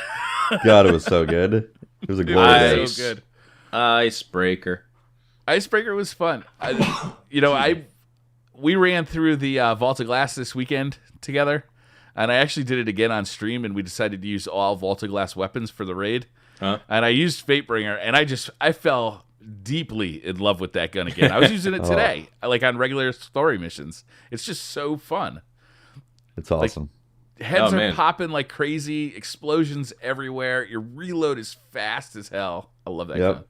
God, it was so good. It was a glorious. So good. Icebreaker. Icebreaker was fun. We ran through the Vault of Glass this weekend together, and I actually did it again on stream, and we decided to use all Vault of Glass weapons for the raid. Huh? And I used Fatebringer, and I fell deeply in love with that gun again. I was using it today, like on regular story missions. It's just so fun. It's awesome. Heads are popping like crazy, explosions everywhere. Your reload is fast as hell. I love that gun.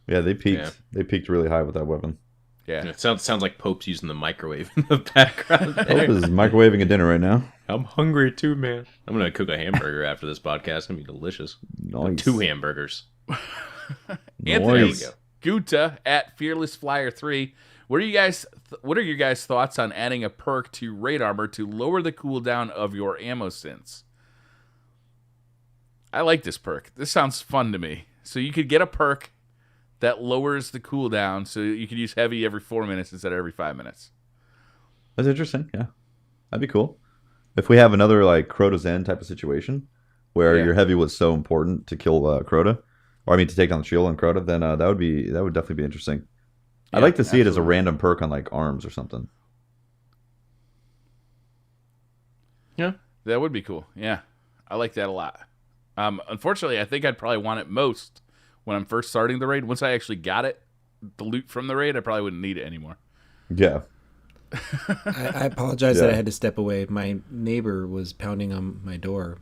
Yeah, they peaked. Yeah. They peaked really high with that weapon. Yeah. It sounds like Pope's using the microwave in the background there. Pope is microwaving a dinner right now. I'm hungry too, man. I'm going to cook a hamburger after this podcast. It's going to be delicious. Nice. 2 hamburgers. Anthony Nice. Guta at Fearless Flyer 3. What are your guys' thoughts on adding a perk to raid armor to lower the cooldown of your ammo synths? I like this perk. This sounds fun to me. So you could get a perk that lowers the cooldown, so you could use heavy every 4 minutes instead of every 5 minutes. That's interesting. Yeah, that'd be cool. If we have another like Crota's End type of situation where your heavy was so important to kill Crota, or I mean to take down the shield on Crota, then that would definitely be interesting. I'd like to see it as a random perk on like arms or something. Yeah, that would be cool. Yeah, I like that a lot. Unfortunately, I think I'd probably want it most when I'm first starting the raid. Once I actually got it, the loot from the raid, I probably wouldn't need it anymore. Yeah. I apologize that I had to step away. My neighbor was pounding on my door.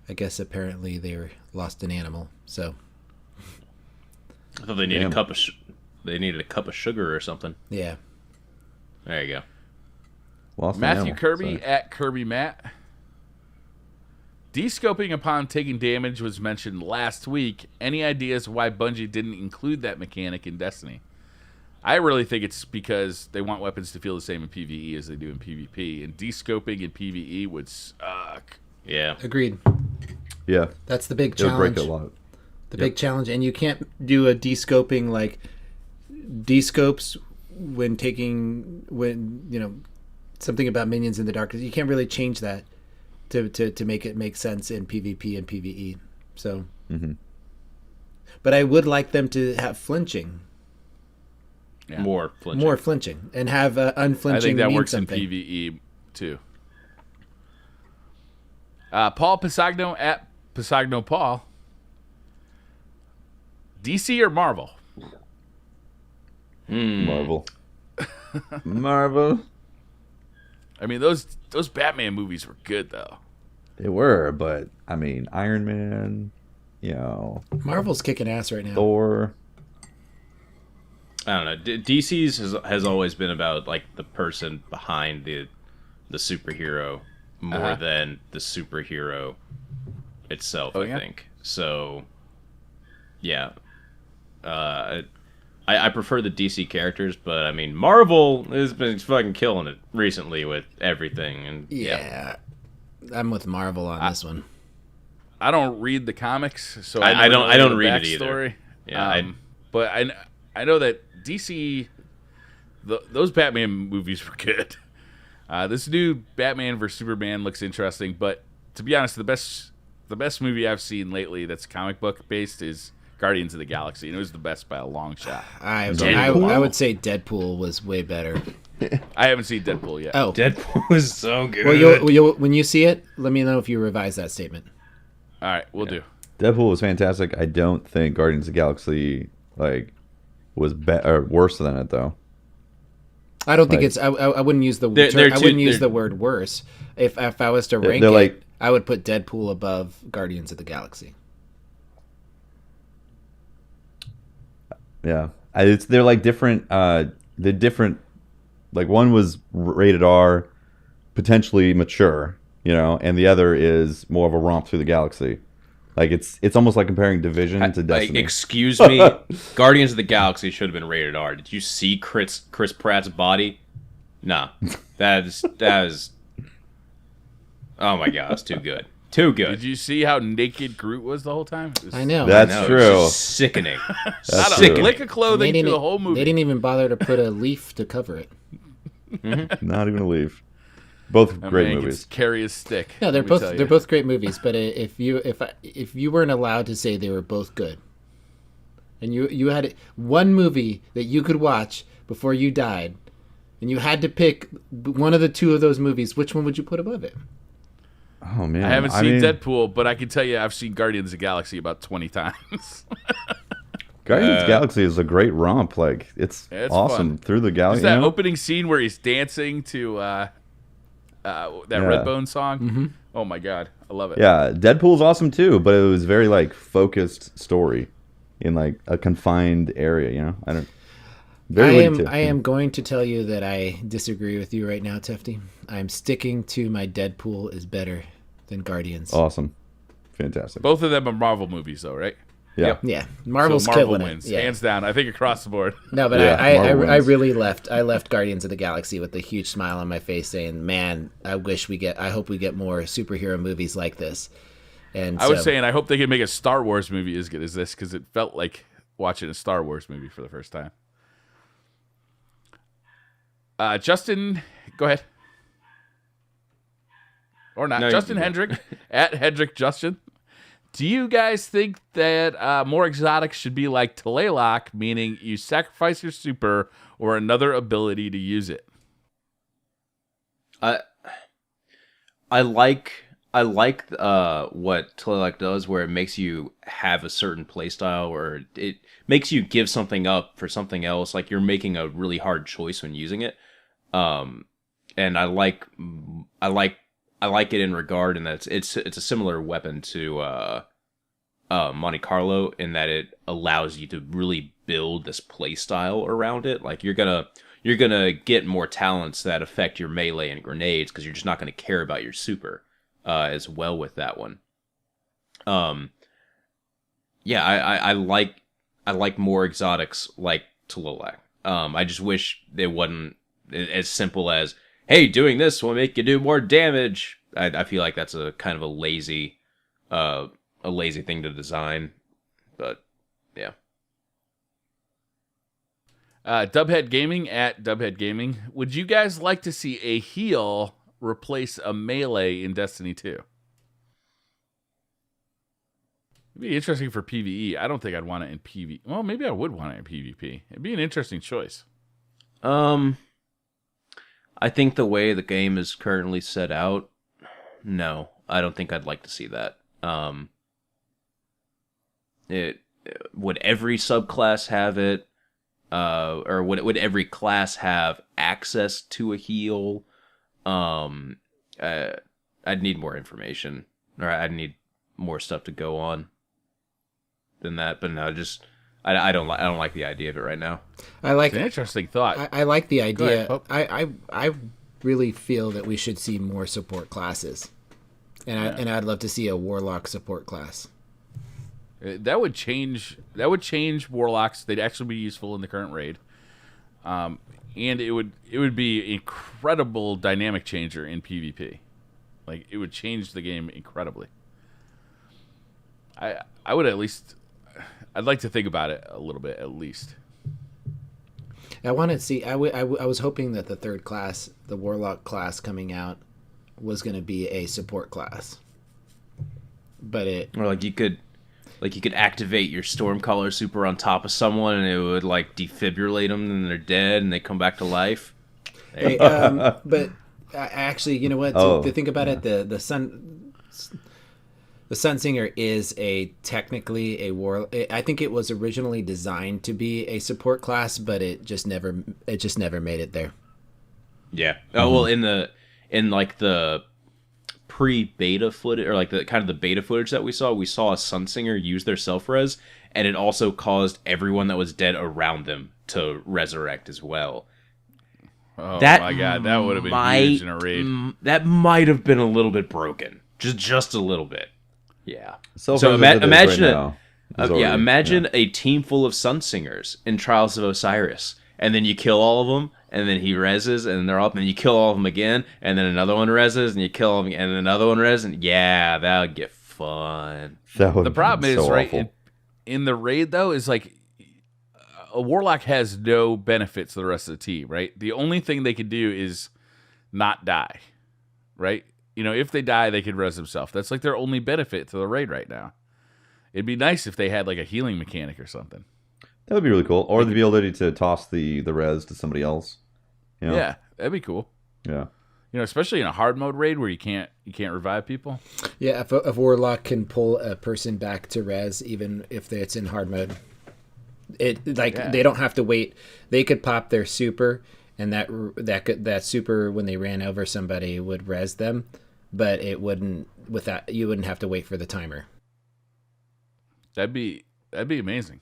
I guess apparently they lost an animal. So I thought they needed a cup of sugar or something. yeah. There you go. Lost an Matthew animal. Kirby Sorry. at Kirby Matt. Descoping upon taking damage was mentioned last week. Any ideas why Bungie didn't include that mechanic in Destiny? I really think it's because they want weapons to feel the same in PvE as they do in PvP, and descoping in PvE would suck. Yeah. Agreed. Yeah. That's the big It would challenge. break a lot. The big challenge, and you can't do a descoping like descopes when something about minions in the darkness. You can't really change that to make it make sense in PvP and PvE. So, but I would like them to have flinching. Yeah. More flinching. And have unflinching. I think that mean works something. in PvE too. Paul Pisagno at Pisagno Paul. DC or Marvel? Marvel. Marvel. I mean, those Batman movies were good though. They were, but I mean, Iron Man, Marvel's kicking ass right now. Thor. I don't know. DC's has always been about like the person behind the superhero more than the superhero itself. I think so. Yeah. I prefer the DC characters, but I mean Marvel has been fucking killing it recently with everything, and yeah. I'm with Marvel on this one. I don't read the comics, so I don't read it either. Yeah, but I know that DC, those Batman movies were good. This new Batman vs Superman looks interesting, but to be honest, the best movie I've seen lately that's comic book based is Guardians of the Galaxy, and it was the best by a long shot. I would say Deadpool was way better. I haven't seen Deadpool yet. Oh, Deadpool was so good. Well, when you see it, let me know if you revise that statement. All right, we'll do. Deadpool was fantastic. I don't think Guardians of the Galaxy was worse than it though. I don't think it's. I wouldn't use the. I wouldn't use the word worse. If I was to rank it, I would put Deadpool above Guardians of the Galaxy. Yeah, they're like different. The different Like one was rated R, potentially mature, and the other is more of a romp through the galaxy. Like it's almost like comparing Division to Destiny. Excuse me, Guardians of the Galaxy should have been rated R. Did you see Chris Pratt's body? Nah, that is. Oh my god, it's too good. Too good. Did you see how naked Groot was the whole time? I know. That's true. It's sickening. Not a lick of clothing They through the whole movie. They didn't even bother to put a leaf to cover it. Not even a leaf. Both That great man movies. gets to carry his stick. No, let me tell they're you. both great movies. But if you weren't allowed to say they were both good, and you had one movie that you could watch before you died, and you had to pick one of the two of those movies, which one would you put above it? Oh man, I haven't seen Deadpool, but I can tell you I've seen Guardians of the Galaxy about 20 times. Guardians of the Galaxy is a great romp. Like it's awesome fun. through the galaxy. Is that opening scene where he's dancing to that Redbone song? Mm-hmm. Oh my god, I love it. Yeah, Deadpool's awesome too, but it was very like focused story in like a confined area. I don't. I am going to tell you that I disagree with you right now, Tefty. I'm sticking to my Deadpool is better than Guardians. Awesome, fantastic. Both of them are Marvel movies, though, right? Yeah. Yeah, Marvel's so Marvel killing wins, it. Yeah. hands down. I think across the board. No, but Yeah, I Marvel wins. really left Guardians of the Galaxy with a huge smile on my face, saying, "Man, I hope we get more superhero movies like this." And I was saying, I hope they can make a Star Wars movie as good as this, because it felt like watching a Star Wars movie for the first time. Justin, go ahead. Or not. No, Justin Hendrick, at Hendrick Justin. Do you guys think that more exotics should be like Tlaloc, meaning you sacrifice your super or another ability to use it? I like what Tlaloc does, where it makes you have a certain playstyle, or it makes you give something up for something else. Like you're making a really hard choice when using it. And I like it in regard, and that it's a similar weapon to Monte Carlo, in that it allows you to really build this play style around it. Like you're gonna get more talents that affect your melee and grenades, because you're just not gonna care about your super as well with that one. Yeah, I like more exotics like Tlaloc. I just wish it wasn't as simple as, hey, doing this will make you do more damage. I feel like that's a kind of a lazy thing to design, but yeah. Dubhead Gaming, at Dubhead Gaming. Would you guys like to see a heal replace a melee in Destiny 2? It'd be interesting for PvE. I don't think I'd want it in PvE. Well, maybe I would want it in PvP. It'd be an interesting choice. I think the way the game is currently set out, no, I don't think I'd like to see that. Would every subclass have it? Or would every class have access to a heal? I'd need more information, or I'd need more stuff to go on than that. But no, I don't like the idea of it right now. It's an interesting thought. I like the idea. Go ahead, I really feel that we should see more support classes, and I'd love to see a warlock support class. That would change warlocks. They'd actually be useful in the current raid, and it would be an incredible dynamic changer in PvP. Like it would change the game incredibly. I would at least. I'd like to think about it a little bit, at least. I want to see. I was hoping that the third class, the warlock class coming out, was going to be a support class, but Or you could activate your Stormcaller super on top of someone, and it would like defibrillate them, and they're dead, and they come back to life. Hey, but actually, you know what? To think about it, the Sunsinger is technically a war. I think it was originally designed to be a support class, but it just never made it there. Yeah. Oh well, in the pre-beta footage, or like the kind of the beta footage that we saw a Sunsinger use their self-res, and it also caused everyone that was dead around them to resurrect as well. Oh that my god, that would have been huge in a raid. That might have been a little bit broken, just a little bit. Yeah. So imagine imagine a team full of Sun Singers in Trials of Osiris, and then you kill all of them, and then he reses, and they're up, and then you kill all of them again, and then another one reses, and you kill them, and then another one reses, and yeah, that would get fun. The problem is, right, in the raid, though, is like, a Warlock has no benefit to the rest of the team, right? The only thing they can do is not die, right? You know, if they die, they can res themselves. That's like their only benefit to the raid right now. It'd be nice if they had like a healing mechanic or something. That would be really cool. Or the ability to toss the res to somebody else. You know? Yeah, that'd be cool. Yeah. You know, especially in a hard mode raid where you can't revive people. Yeah, if Warlock can pull a person back to res, even if it's in hard mode, they don't have to wait. They could pop their super, and that super when they ran over somebody would res them, but it wouldn't you wouldn't have to wait for the timer. That'd be amazing.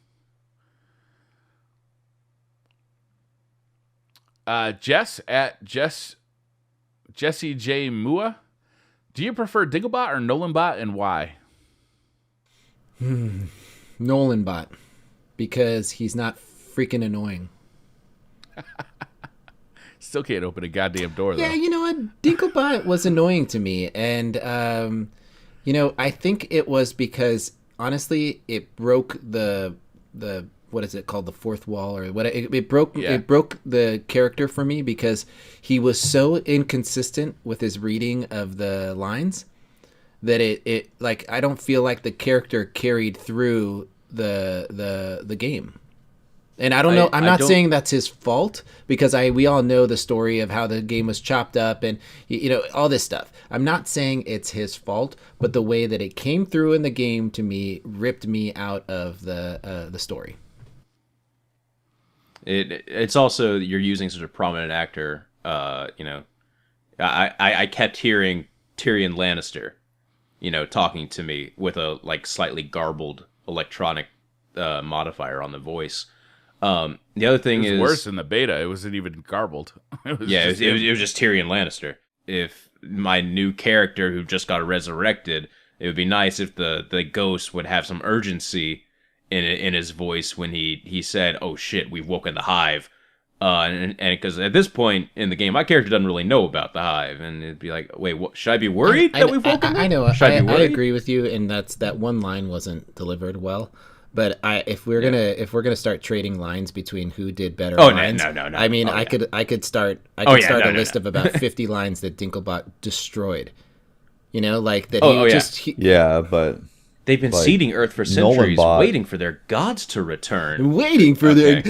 Jesse J. Mua. Do you prefer Dinglebot or Nolanbot, and why? Nolanbot, because he's not freaking annoying. Still can't open a goddamn door, though. Yeah, you know what? Dinklebot was annoying to me, and you know, I think it was because honestly, it broke the what is it called, the fourth wall, or what? It broke the character for me because he was so inconsistent with his reading of the lines that it like I don't feel like the character carried through the game. And I don't know. I'm not saying that's his fault because we all know the story of how the game was chopped up and you know all this stuff. I'm not saying it's his fault, but the way that it came through in the game to me ripped me out of the story. It's also you're using such a prominent actor. You know, I kept hearing Tyrion Lannister, you know, talking to me with a like slightly garbled electronic modifier on the voice. The other thing is worse in the beta. It wasn't even garbled. It was just Tyrion Lannister. If my new character who just got resurrected, it would be nice if the ghost would have some urgency in his voice when he said, "Oh shit, we've woken the hive." And because at this point in the game, my character doesn't really know about the hive, and it'd be like, "Wait, what, should I be worried that we've woken them?" I know. I agree with you, and that one line wasn't delivered well. But if we're gonna start trading lines between who did better lines, no. I mean, I could start a list of about 50 lines that Dinklebot destroyed. You know, like that. But they've been seeding Earth for centuries, waiting for their gods to return. Waiting for their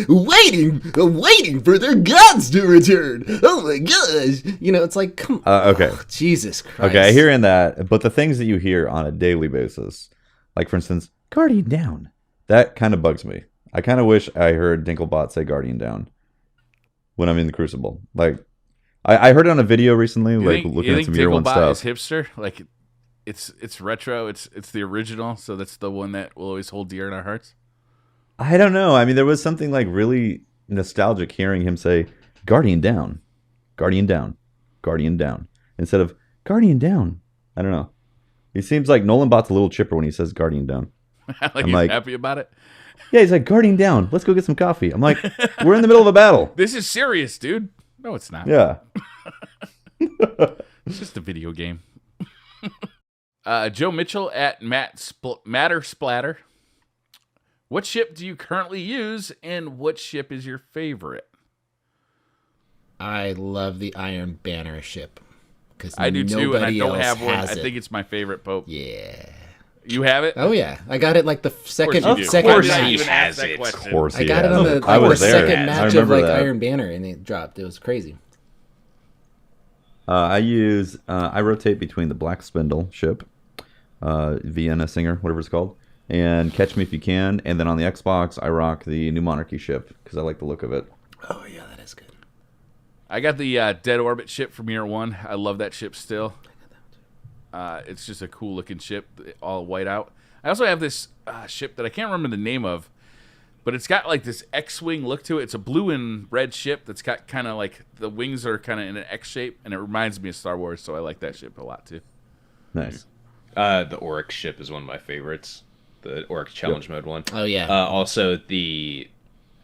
gods to return. Oh my gosh! You know, it's like, come on. Okay. Oh, Jesus Christ. Okay, I hear in that, but the things that you hear on a daily basis, like for instance, Guardian Down. That kind of bugs me. I kind of wish I heard Dinklebot say Guardian Down when I'm in the Crucible. Like, I heard it on a video recently, looking at some year one stuff. Is hipster? Like, it's retro. It's the original. So that's the one that will always hold dear in our hearts. I don't know. I mean, there was something like really nostalgic hearing him say Guardian Down, Guardian Down, Guardian Down instead of Guardian Down. I don't know. He seems like Nolanbot's a little chipper when he says Guardian Down. He's happy about it. Yeah, he's like, Guardian Down. Let's go get some coffee. I'm like, we're in the middle of a battle. This is serious, dude. No, it's not. Yeah. It's just a video game. Joe Mitchell at Matter Splatter. What ship do you currently use, and what ship is your favorite? I love the Iron Banner ship. I do too, and I don't have one. I think it's my favorite Pope. Yeah. You have it? Oh yeah, I got it like the second. Of course he has it. Of course, I got it on the second match of like Iron Banner, and it dropped. It was crazy. I rotate between the Black Spindle ship, Vienna Singer, whatever it's called, and Catch Me If You Can, and then on the Xbox I rock the New Monarchy ship because I like the look of it. Oh yeah, that is good. I got the Dead Orbit ship from Year One. I love that ship still. It's just a cool looking ship, all white out. I also have this ship that I can't remember the name of. but it's got like this X-wing look to it. It's a blue and red ship that's got kind of like the wings are kind of in an X shape, and it reminds me of Star Wars, so I like that ship a lot too. Nice. The Oryx ship is one of my favorites. The Oryx Challenge Mode one. Oh yeah. Also the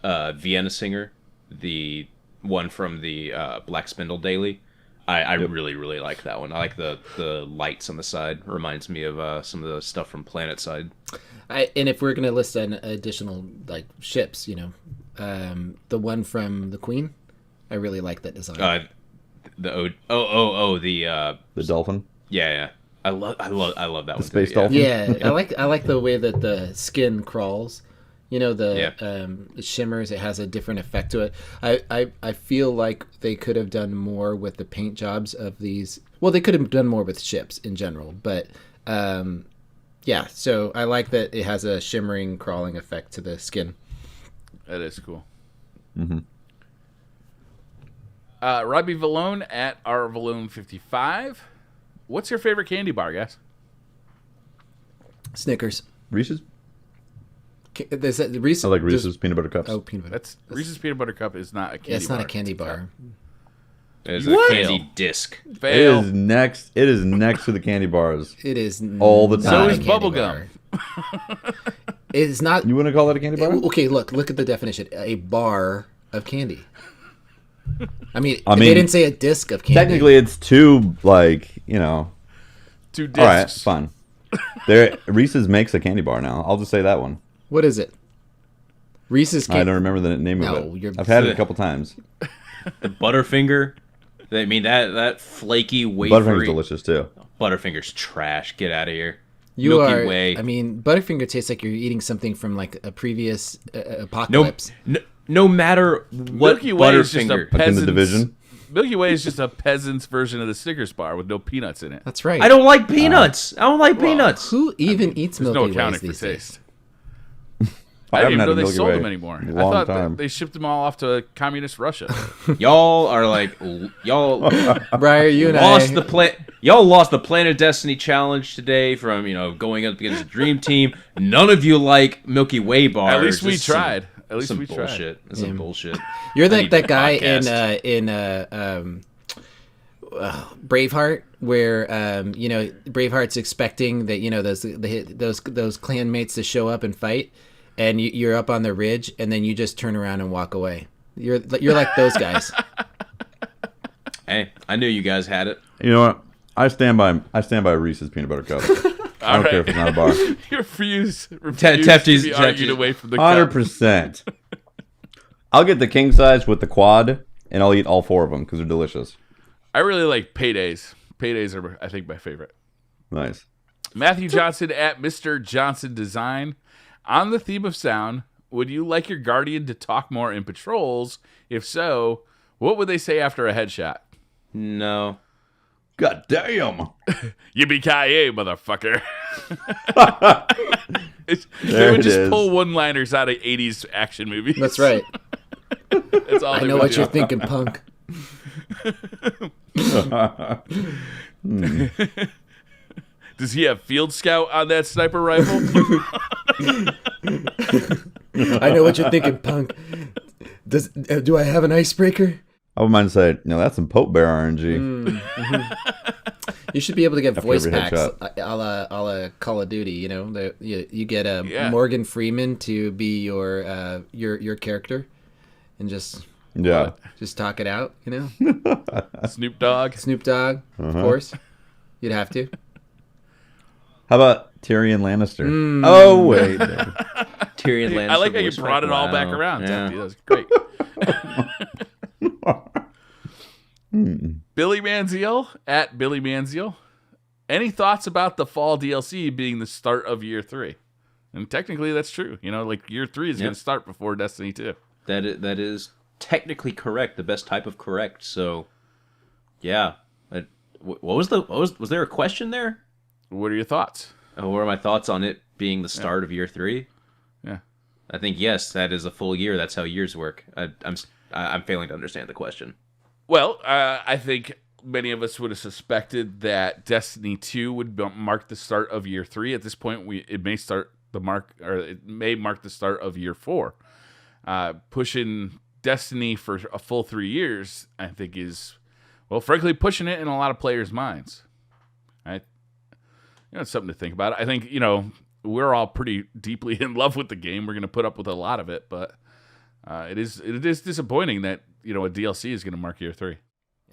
Vienna Singer, the one from the Black Spindle Daily. I really, really like that one. I like the lights on the side. Reminds me of some of the stuff from Planet Side. And if we're gonna list an additional like ships, the one from the Queen, I really like that design. The dolphin. Yeah. I love that one. Space too, dolphin. Yeah, I like the way that the skin crawls. It shimmers. It has a different effect to it. I feel like they could have done more with the paint jobs of these. Well, they could have done more with ships in general, but yeah. So I like that it has a shimmering, crawling effect to the skin. That is cool. Mm-hmm. Robbie Vallone at R Vallone 55. What's your favorite candy bar, guys? Snickers. Reese's. Reese's. I like Reese's peanut butter cups. Oh, peanut butter. Reese's peanut butter cup is not a candy bar. It's not a candy bar. It's a candy disc. Fail. It is next to the candy bars. It is all the not time. So a is candy bubblegum. bar. It is not. You wouldn't call that a candy bar? Okay, look at the definition. A bar of candy. I mean, they didn't say a disc of candy. Technically, it's two, Two discs. All right, fine. Reese's makes a candy bar now. I'll just say that one. What is it? Reese's candy. I don't remember the name No, of it. you're- I've had it a couple times. The Butterfinger. I mean that flaky wafery. Butterfinger's delicious too. Butterfinger's trash. Get out of here. You Milky are. Way. I mean, Butterfinger tastes like you're eating something from like a previous apocalypse. No matter what Milky Way is just a Butterfinger. Like in the peasant's. division. Milky Way is just a peasant's version of the Snickers bar with no peanuts in it. That's right. I don't like peanuts. I don't like peanuts. Who even eats There's Milky no accounting Ways for these days? taste. I I haven't didn't even had know a they Milky sold Way them anymore. in a I long thought time. they shipped them all off to communist Russia. Y'all are like y'all Briar, you and lost I. the plan. Y'all lost the PlanetDestiny challenge today from going up against the Dream Team. None of you like Milky Way bars. At least we This is some- tried. At least some we tried. bullshit. That's some bullshit. You're I like need that a guy in podcast. Braveheart, where Braveheart's expecting that those clanmates to show up and fight, and you're up on the ridge, and then you just turn around and walk away. You're like those guys. Hey, I knew you guys had it. You know what? I stand by Reese's peanut butter cup. I don't care if it's not a bar. You refuse to Tefty's- be argued Tefty's- away from the cup. 100%. I'll get the king size with the quad, and I'll eat all four of them because they're delicious. I really like paydays. Paydays are, I think, my favorite. Nice. Matthew Johnson at Mr. Johnson Design. On the theme of sound, would you like your Guardian to talk more in patrols? If so, what would they say after a headshot? No. God damn. Yippee-ki-yay, motherfucker. They There would it just is. pull one-liners out of 80s action movies. That's right. That's all I they know would what do. you're thinking, punk. Does he have Field Scout on that sniper rifle? I know what you're thinking, punk. Do I have an icebreaker? I would mind saying, no, that's some Pope Bear RNG. You should be able to get After voice every packs headshot. a la Call of Duty. You get Yeah. Morgan Freeman to be your character, and just Yeah. talk it out. Snoop Dogg. Snoop Dogg, of course. You'd have to. How about Tyrion Lannister? Oh, wait. Tyrion Lannister. I like how you voice brought it all back Wow. around, Yeah. Tefty. That was great. Billy Manziel at Billy Manziel. Any thoughts about the fall DLC being the start of year 3? And technically, that's true. Year 3 is going to start before Destiny 2. That is technically correct. The best type of correct. So, yeah. Was there a question there? What are your thoughts? What are my thoughts on it being the start of year 3? Yeah. I think yes, that is a full year. That's how years work. I'm failing to understand the question. Well, I think many of us would have suspected that Destiny 2 would mark the start of year 3. At this point, it may start the mark, or it may mark the start of year 4. Pushing Destiny for a full 3 years, I think is, well, frankly, pushing it in a lot of players' minds. It's something to think about. I think, we're all pretty deeply in love with the game. We're going to put up with a lot of it, but it is disappointing that, a DLC is going to mark year 3.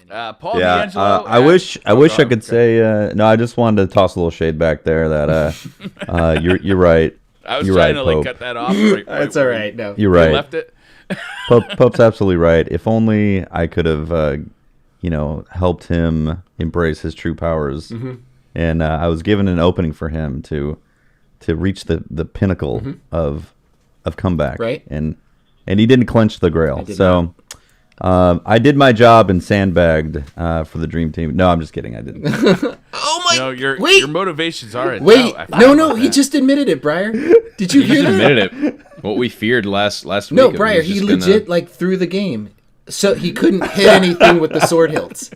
Paul D'Angelo. I wish I could say no. I just wanted to toss a little shade back there that you're right. I was you're trying right, to Pope. cut that off. Right, That's all right. No, You're you right. left it. Pope's absolutely right. If only I could have, helped him embrace his true powers, and I was given an opening for him to reach the pinnacle of comeback, Right. And he didn't clench the grail. So I did my job and sandbagged for the dream team. No, I'm just kidding. I didn't. Oh my! Your motivations are it. Wait, I forgot no, about he that. just admitted it, Briar. Did you He hear just that? admitted it. What we feared last week. No, it Briar, was he just legit threw the game, so he couldn't hit anything with the sword hilts.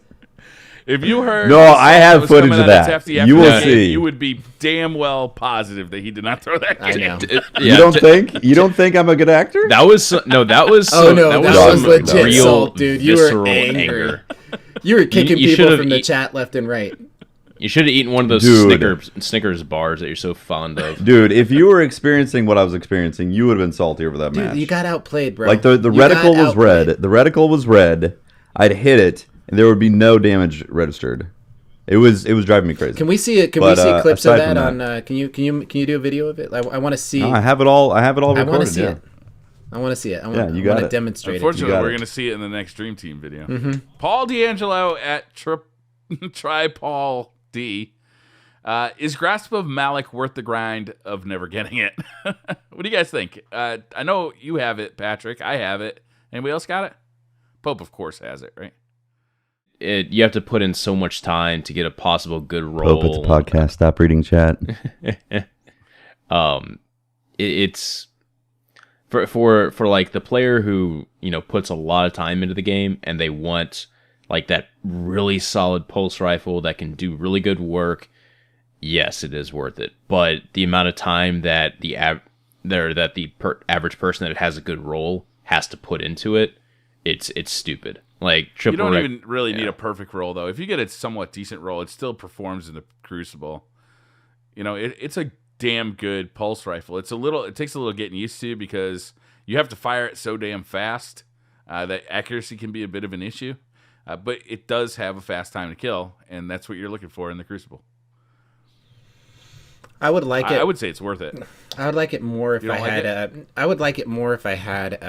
If you heard, No, the song I have was footage coming of out that. Tefty You after will that game, see. You would be damn well positive that he did not throw that. I game. know. You don't think? You don't think I'm a good actor? That was no. That was. Oh no, that was some legit real salt, dude. You were visceral angry. anger. You were kicking You people should've from the eat- chat left and right. You should have eaten one of those Dude. Snickers bars that you're so fond of. Dude, if you were experiencing what I was experiencing, you would have been salty over that Dude, match. you got outplayed, bro. Like the You reticle got was red. outplayed. The reticle was red. I'd hit it, and there would be no damage registered. It was driving me crazy. Can we see it? Can But, we see clips of aside that from on? Can you do a video of it? I want to see. No, I have it all. I have it all I recorded. want to see yeah. it. I want to see it. I Yeah, want, you I got want to it. demonstrate it. Unfortunately, got we're it. going to see it in the next Dream Team video. Paul D'Angelo at Try Paul D. Is Grasp of Malik worth the grind of never getting it? What do you guys think? I know you have it, Patrick. I have it. Anybody else got it? Pope, of course, has it, right? You have to put in so much time to get a possible good roll. Pope, it's a podcast. Stop reading chat. It's for like the player who puts a lot of time into the game and they want like that really solid pulse rifle that can do really good work. Yes, it is worth it, but the amount of time that the average person that has a good roll has to put into it, it's stupid. Like You triple. don't even really need a perfect roll, though. If you get a somewhat decent roll, it still performs in the Crucible. It's a damn good pulse rifle. It takes a little getting used to because you have to fire it so damn fast that accuracy can be a bit of an issue. But it does have a fast time to kill, and that's what you're looking for in the Crucible. I would like it. I would say it's worth it. I would like it more if You I don't like had. I would like it more if I had.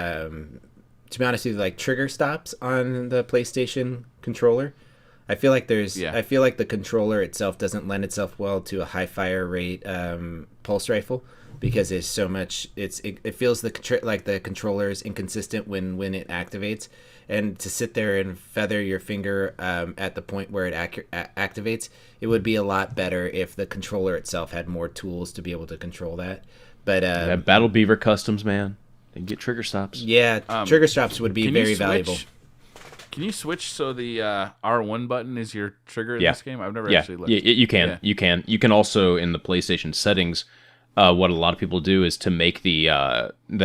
To be honest with you, like trigger stops on the PlayStation controller. I feel like Yeah. I feel like the controller itself doesn't lend itself well to a high fire rate pulse rifle because there's so much. It feels like the controller is inconsistent when it activates, and to sit there and feather your finger at the point where it activates, it would be a lot better if the controller itself had more tools to be able to control that. But That Battle Beaver customs, man. They get trigger stops. yeah, trigger stops would be Can you very switch- valuable. Can you switch so the R1 button is your trigger in Yeah. this game? I've never Yeah, actually looked. you can. Yeah. You can. You can also in the PlayStation settings. What a lot of people do is to make the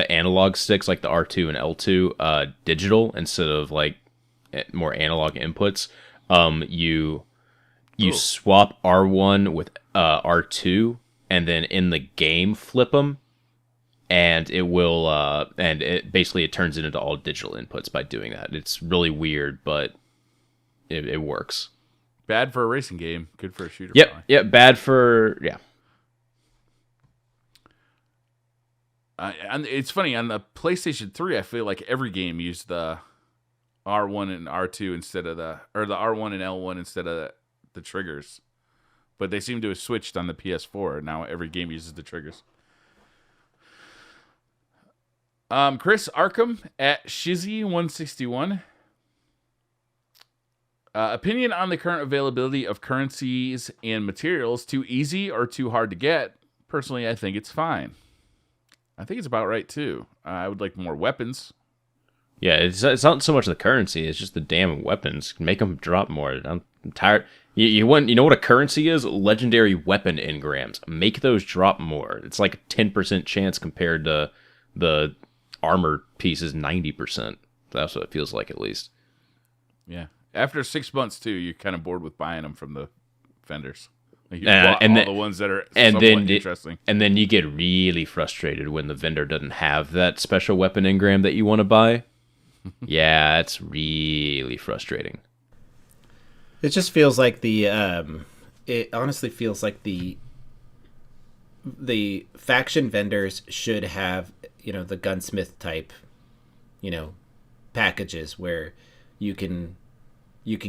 analog sticks like the R2 and L2 digital instead of like more analog inputs. You swap R1 with R2 and then in the game flip them, and it will and it basically it turns it into all digital inputs by doing that. It's really weird, but it works. Bad for a racing game, good for a shooter. Yep. probably. Yep. Bad for yeah. And it's funny on the PlayStation 3. I feel like every game used the R1 and R2 instead of the R1 and L1 instead of the triggers. But they seem to have switched on the PS4. Now every game uses the triggers. Chris Arkham at Shizzy161. Opinion on the current availability of currencies and materials. Too easy or too hard to get? Personally, I think it's fine. I think it's about right, too. I would like more weapons. Yeah, it's not so much the currency; it's just the damn weapons. Make them drop more. I'm tired. You know what a currency is? Legendary weapon engrams. Make those drop more. It's like a 10% chance compared to the armor pieces 90%. That's what it feels like, at least. Yeah. After 6 months too, you're kind of bored with buying them from the vendors. Like you bought all the ones that are somewhat interesting. And then you get really frustrated when the vendor doesn't have that special weapon engram that you want to buy. Yeah, it's really frustrating. It just feels like it honestly feels like the faction vendors should have, the gunsmith type, packages where you can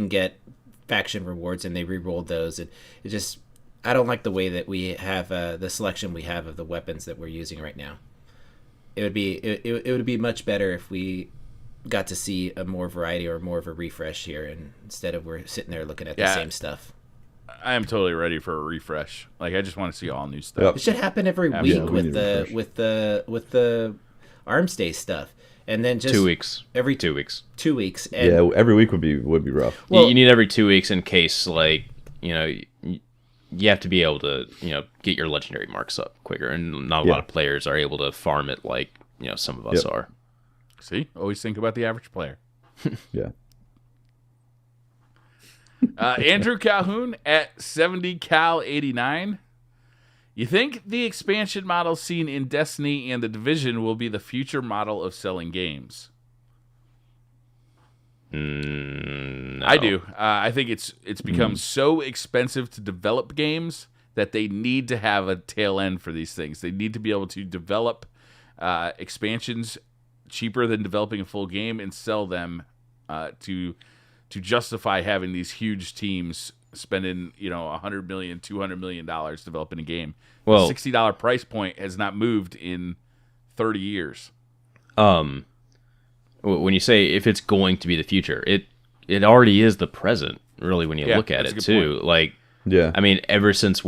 get faction rewards, and they re-rolled those. And it just, I don't like the way that we have the selection we have of the weapons that we're using right now. It would be much better if we got to see a more variety or more of a refresh here, and instead of we're sitting there looking at the same stuff. I am totally ready for a refresh. Like, I just want to see all new stuff. It should happen every week with the Arms Day stuff, and then just 2 weeks. Every 2 weeks. 2 weeks. And every week would be rough. Well, you need every 2 weeks in case, like, you have to be able to, get your legendary marks up quicker, and not a lot of players are able to farm it like, some of us are. See, always think about the average player. Yeah. Andrew Calhoun at 70 Cal 89. You think the expansion model seen in Destiny and the Division will be the future model of selling games? No. I do. I think it's become so expensive to develop games that they need to have a tail end for these things. They need to be able to develop expansions cheaper than developing a full game and sell them to justify having these huge teams spending $100 million, $200 million developing a game. Well, the $60 price point has not moved in 30 years. When you say if it's going to be the future, it already is the present, really, when you look at it too. Point. Like, I mean, ever since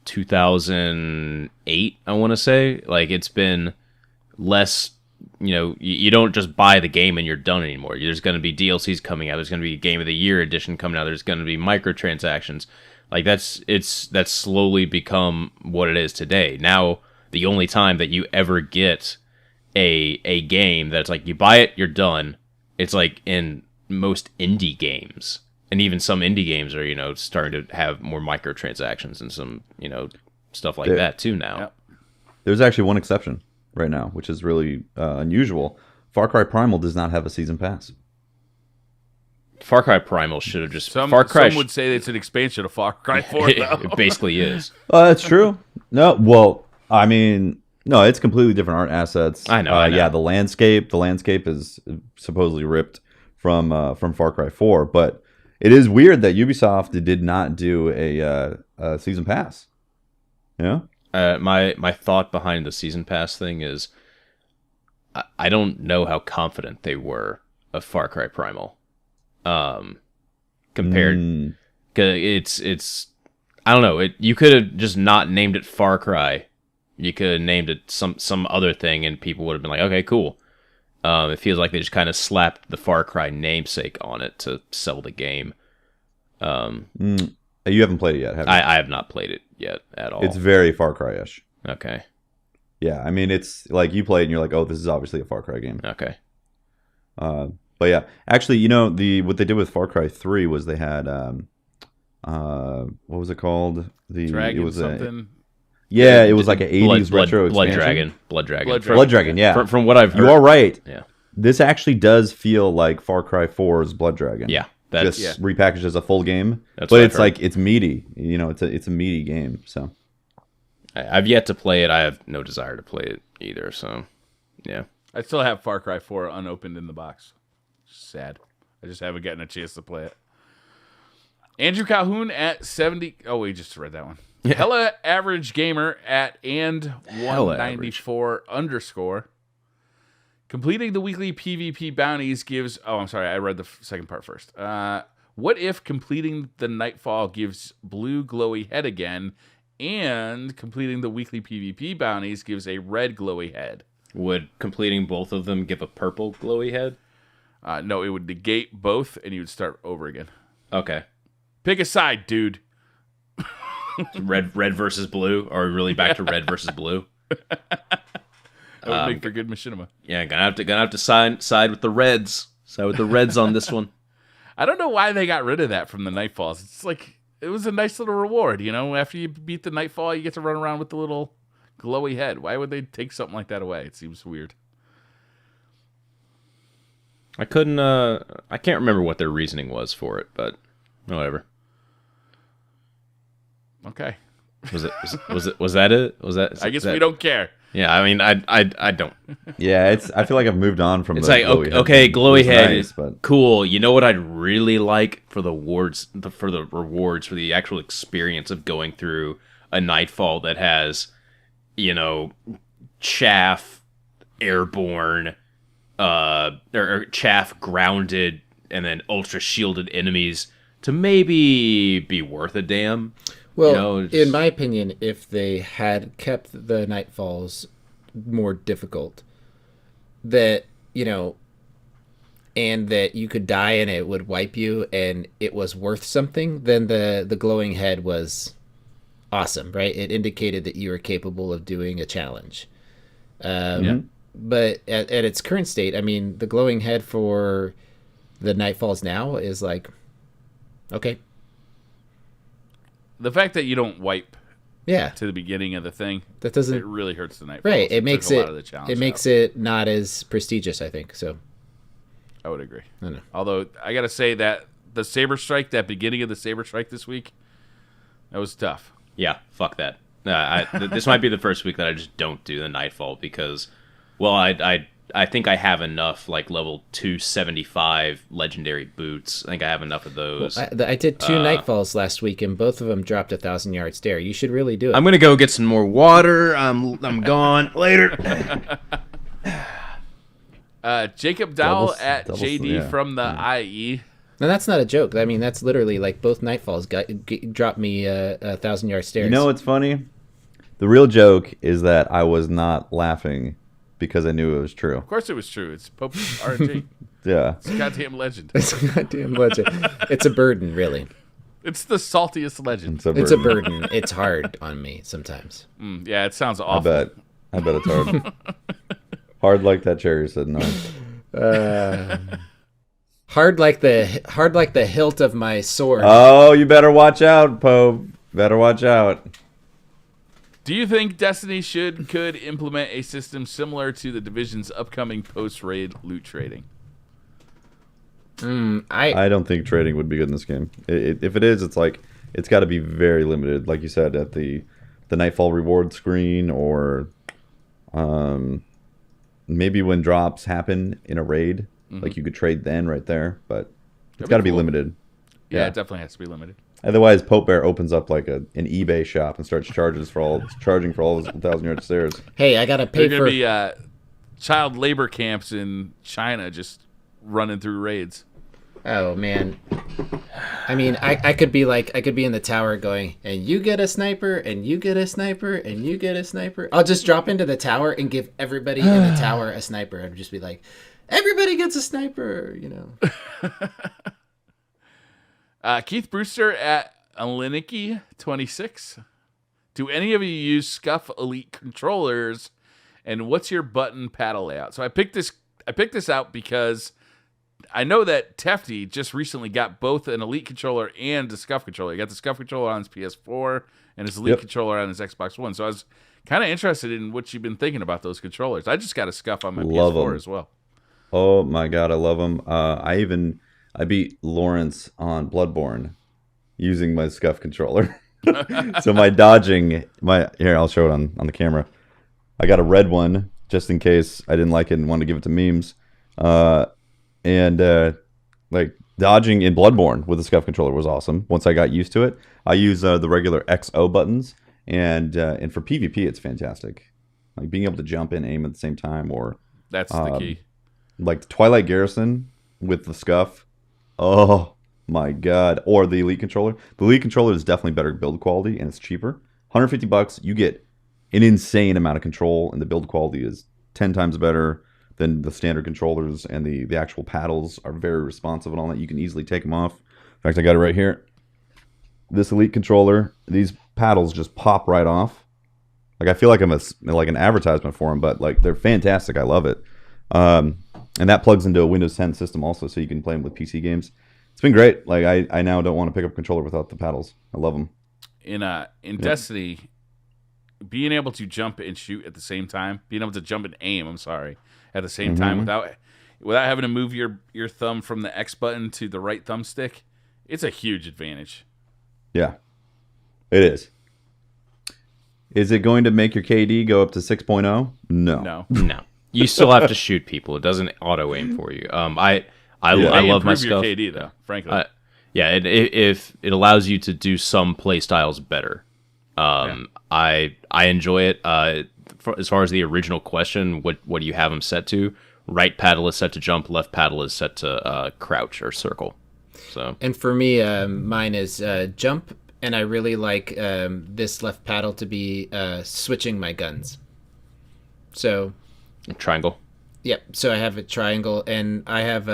2008, I want to say, like, it's been less. You don't just buy the game and you're done anymore. There's going to be DLCs coming out. There's going to be a Game of the Year edition coming out. There's going to be microtransactions. Like, that's slowly become what it is today. Now, the only time that you ever get a game that's like you buy it, you're done. It's like in most indie games, and even some indie games are starting to have more microtransactions and some stuff like that too now. Yep. There's actually one exception right now, which is really unusual. Far Cry Primal does not have a season pass. Far Cry Primal should have just. Some would say it's an expansion of Far Cry 4. It basically is. That's true. No, well, I mean, no, it's completely different art assets. I know. Yeah, the landscape is supposedly ripped from Far Cry 4, but it is weird that Ubisoft did not do a season pass. Yeah. My thought behind the season pass thing is, I don't know how confident they were of Far Cry Primal, compared. Cause it's I don't know. You could have just not named it Far Cry. You could have named it some other thing, and people would have been like, okay, cool. It feels like they just kind of slapped the Far Cry namesake on it to sell the game. You haven't played it yet, have you? I have not played it yet at all. It's very Far Cry-ish. Okay. Yeah, I mean, it's like you play it and you're like, oh, this is obviously a Far Cry game. Okay. But yeah, actually, what they did with Far Cry 3 was they had what was it called? Dragon something. Yeah, it was like an 80s retro expansion. Blood Dragon. Yeah. From what I've heard. You are right. Yeah. This actually does feel like Far Cry 4's Blood Dragon. Yeah. Just repackaged as a full game. That's but it's like, it's meaty. It's a meaty game. So I've yet to play it. I have no desire to play it either. So, yeah. I still have Far Cry 4 unopened in the box. Sad. I just haven't gotten a chance to play it. Andrew Calhoun at 70. Oh, we just read that one. Yeah. Hella Average Gamer at and194_. Completing the weekly PvP bounties gives... Oh, I'm sorry. I read the second part first. What if completing the Nightfall gives blue glowy head again, and completing the weekly PvP bounties gives a red glowy head? Would completing both of them give a purple glowy head? No, it would negate both, and you would start over again. Okay. Pick a side, dude. Red versus blue. Are we really back to red versus blue? That would make for good machinima. Yeah, gonna have to side with the reds. Side with the reds on this one. I don't know why they got rid of that from the Nightfalls. It's like it was a nice little reward, you know. After you beat the Nightfall, you get to run around with the little glowy head. Why would they take something like that away? It seems weird. I couldn't. I can't remember what their reasoning was for it, but whatever. Okay. Was that it? Was that? I guess we don't care. Yeah, I mean, I don't. Yeah, I feel like I've moved on from. It's the like glowy head okay, thing. glowy It's head nice, is but cool. You know what I'd really like for the rewards, for the actual experience of going through a Nightfall that has, you know, chaff, airborne, or chaff grounded, and then ultra shielded enemies to maybe be worth a damn. Well, You know, in my opinion, if they had kept the Nightfalls more difficult, that, you know, and that you could die and it would wipe you and it was worth something, then the glowing head was awesome, right? It indicated that you were capable of doing a challenge. But at its current state, I mean, the glowing head for the Nightfalls now is like, okay. The fact that you don't wipe Yeah, to the beginning of the thing, that doesn't it really hurts the Nightfalls. right. It makes took a it lot of the challenge it makes out. it not as prestigious, I think. So I would agree. I don't know. Although I gotta say that the Saber Strike, that beginning of the Saber Strike this week, that was tough. Yeah, fuck that. This might be the first week that I just don't do the Nightfall because, well, I think I have enough like level 275 legendary boots. I think I have enough of those. I did two Nightfalls last week, and both of them dropped 1,000-yard stare. You should really do it. I'm gonna go get some more water. I'm gone later. Jacob Dowell Double- at double- JD yeah. from the IE. No, that's not a joke. I mean, that's literally like both Nightfalls dropped me 1,000-yard stares. you know what's funny? The real joke is that I was not laughing because I knew it was true. Of course it was true. It's Pope RNG. Yeah. It's a goddamn legend. It's a goddamn legend. It's a burden, really. It's the saltiest legend. It's a burden. It's hard on me sometimes. Yeah, it sounds I awful. bet it's hard. Hard like that cherry said no. Hard like the hilt of my sword. Oh, you better watch out, Pope. Better watch out. Do you think Destiny could implement a system similar to the Division's upcoming post-raid loot trading? I don't think trading would be good in this game. If it is, it's like it's got to be very limited, like you said, at the Nightfall reward screen, or maybe when drops happen in a raid, like you could trade then right there. But it's got to be cool. limited. Yeah, it definitely has to be limited. Otherwise, Pope Bear opens up like an eBay shop and starts charging for all those 1,000-yard stairs. Hey, I gotta pay There are for. going to be child labor camps in China just running through raids. Oh man, I mean, I could be in the tower going, and you get a sniper, and you get a sniper, and you get a sniper. I'll just drop into the tower and give everybody in the tower a sniper. I'd just be like, everybody gets a sniper, you know. Keith Brewster at Aliniki26. Do any of you use Scuff Elite controllers? And what's your button paddle layout? So I picked this out because I know that Tefty just recently got both an Elite controller and a Scuff controller. He got the Scuff controller on his PS4 and his Elite controller on his Xbox One. So I was kind of interested in what you've been thinking about those controllers. I just got a Scuff on my Love PS4 them. as well. Oh my god, I love them. I beat Lawrence on Bloodborne using my Scuff controller. So my dodging, here, I'll show it on the camera. I got a red one just in case I didn't like it and wanted to give it to memes. Like dodging in Bloodborne with the Scuff controller was awesome. Once I got used to it, I use the regular XO buttons, and for PvP it's fantastic. Like being able to jump and aim at the same time, or That's the key. like Twilight Garrison with the Scuff. Oh my god! Or the Elite controller. The Elite controller is definitely better build quality and it's cheaper. $150, you get an insane amount of control, and the build quality is 10 times better than the standard controllers, and the actual paddles are very responsive and all that. You can easily take them off. In fact, I got it right here. this Elite controller, these paddles just pop right off. Like I feel like I'm like an advertisement for them, but like they're fantastic. I love it. And that plugs into a Windows 10 system also, so you can play them with PC games. It's been great. Like I now don't want to pick up a controller without the paddles. I love them. In Destiny, being able to jump and shoot at the same time, being able to jump and aim, at the same time without having to move your thumb from the X button to the right thumbstick, it's a huge advantage. Yeah, it is. Is it going to make your KD go up to 6.0? No. No. You still have to shoot people. It doesn't auto aim for you. I love my stuff. Your KD though, frankly. If it allows you to do some play styles better. I enjoy it. As far as the original question, what do you have them set to? Right paddle is set to jump. Left paddle is set to crouch or circle. So. And for me, mine is jump, and I really like this left paddle to be switching my guns. So. Triangle. Yep. So I have a triangle, and I have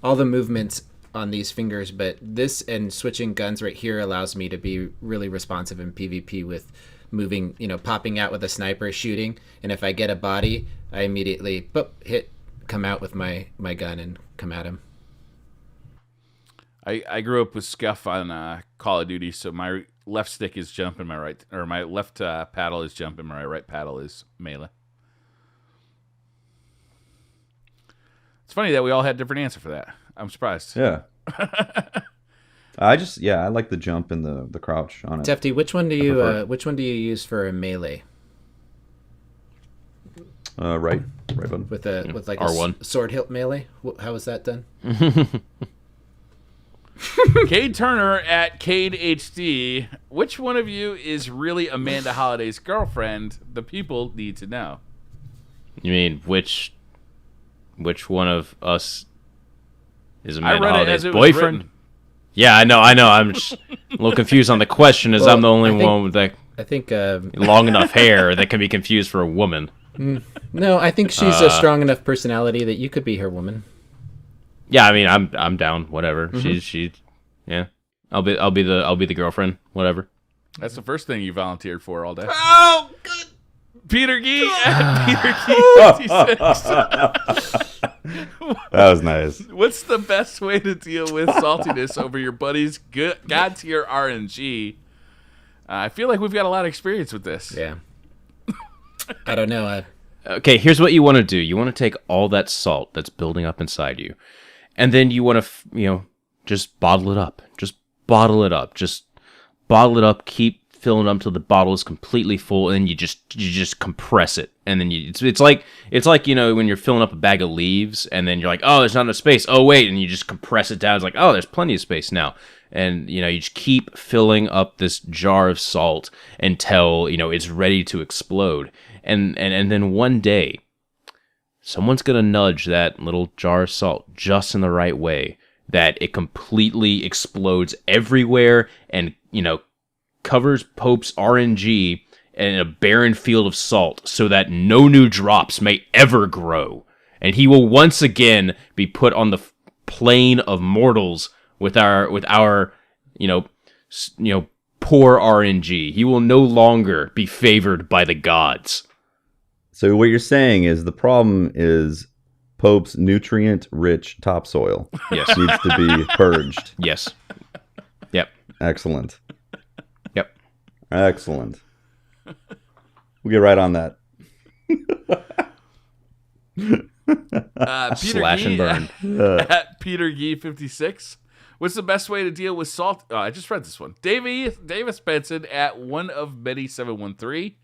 all the movements on these fingers, but this and switching guns right here allows me to be really responsive in PvP with moving, popping out with a sniper, shooting, and if I get a body, I immediately come out with my gun and come at him. I grew up with Scuff on Call of Duty, so my left stick is jump and my left paddle is jump and my right paddle is melee. It's funny that we all had a different answer for that. I'm surprised. Yeah. I like the jump and the crouch on it. Tefty, which one do you use for a melee? Right button. With like R1 a sword hilt melee? How is that done? Cade Turner at Cade HD. Which one of you is really Amanda Holliday's girlfriend? The people need to know. You mean which one of us is Amanda Holliday's boyfriend? Yeah, I know. I'm just a little confused on the question, as I'm the only one with that long enough hair that can be confused for a woman. No, I think she's a strong enough personality that you could be her woman. Yeah, I mean, I'm down. Whatever. She, yeah. I'll be the girlfriend. Whatever. That's the first thing you volunteered for all day. Oh, good. Peter Gee at Peter Gee 56. That was nice. What's the best way to deal with saltiness over your buddy's God tier RNG? I feel like we've got a lot of experience with this. Yeah. I don't know. Okay, here's what you want to do. You want to take all that salt that's building up inside you, and then you want to, just bottle it up. Just bottle it up. Just bottle it up. Keep filling it up until the bottle is completely full, and you just compress it. And then it's like when you're filling up a bag of leaves, and then you're like, oh, there's not enough space. Oh wait, and you just compress it down. It's like, oh, there's plenty of space now. And you just keep filling up this jar of salt until it's ready to explode. And then one day, someone's gonna nudge that little jar of salt just in the right way that it completely explodes everywhere, and covers Pope's RNG in a barren field of salt, so that no new drops may ever grow, and he will once again be put on the plane of mortals with our poor RNG. He will no longer be favored by the gods. So what you're saying is the problem is Pope's nutrient-rich topsoil. Yes. Needs to be purged. Yes. Yep. Excellent. Yep. Excellent. We'll get right on that. Peter Slash and burn. At Peter Gee 56. What's the best way to deal with salt? Oh, I just read this one. Davis Benson at one of many 713.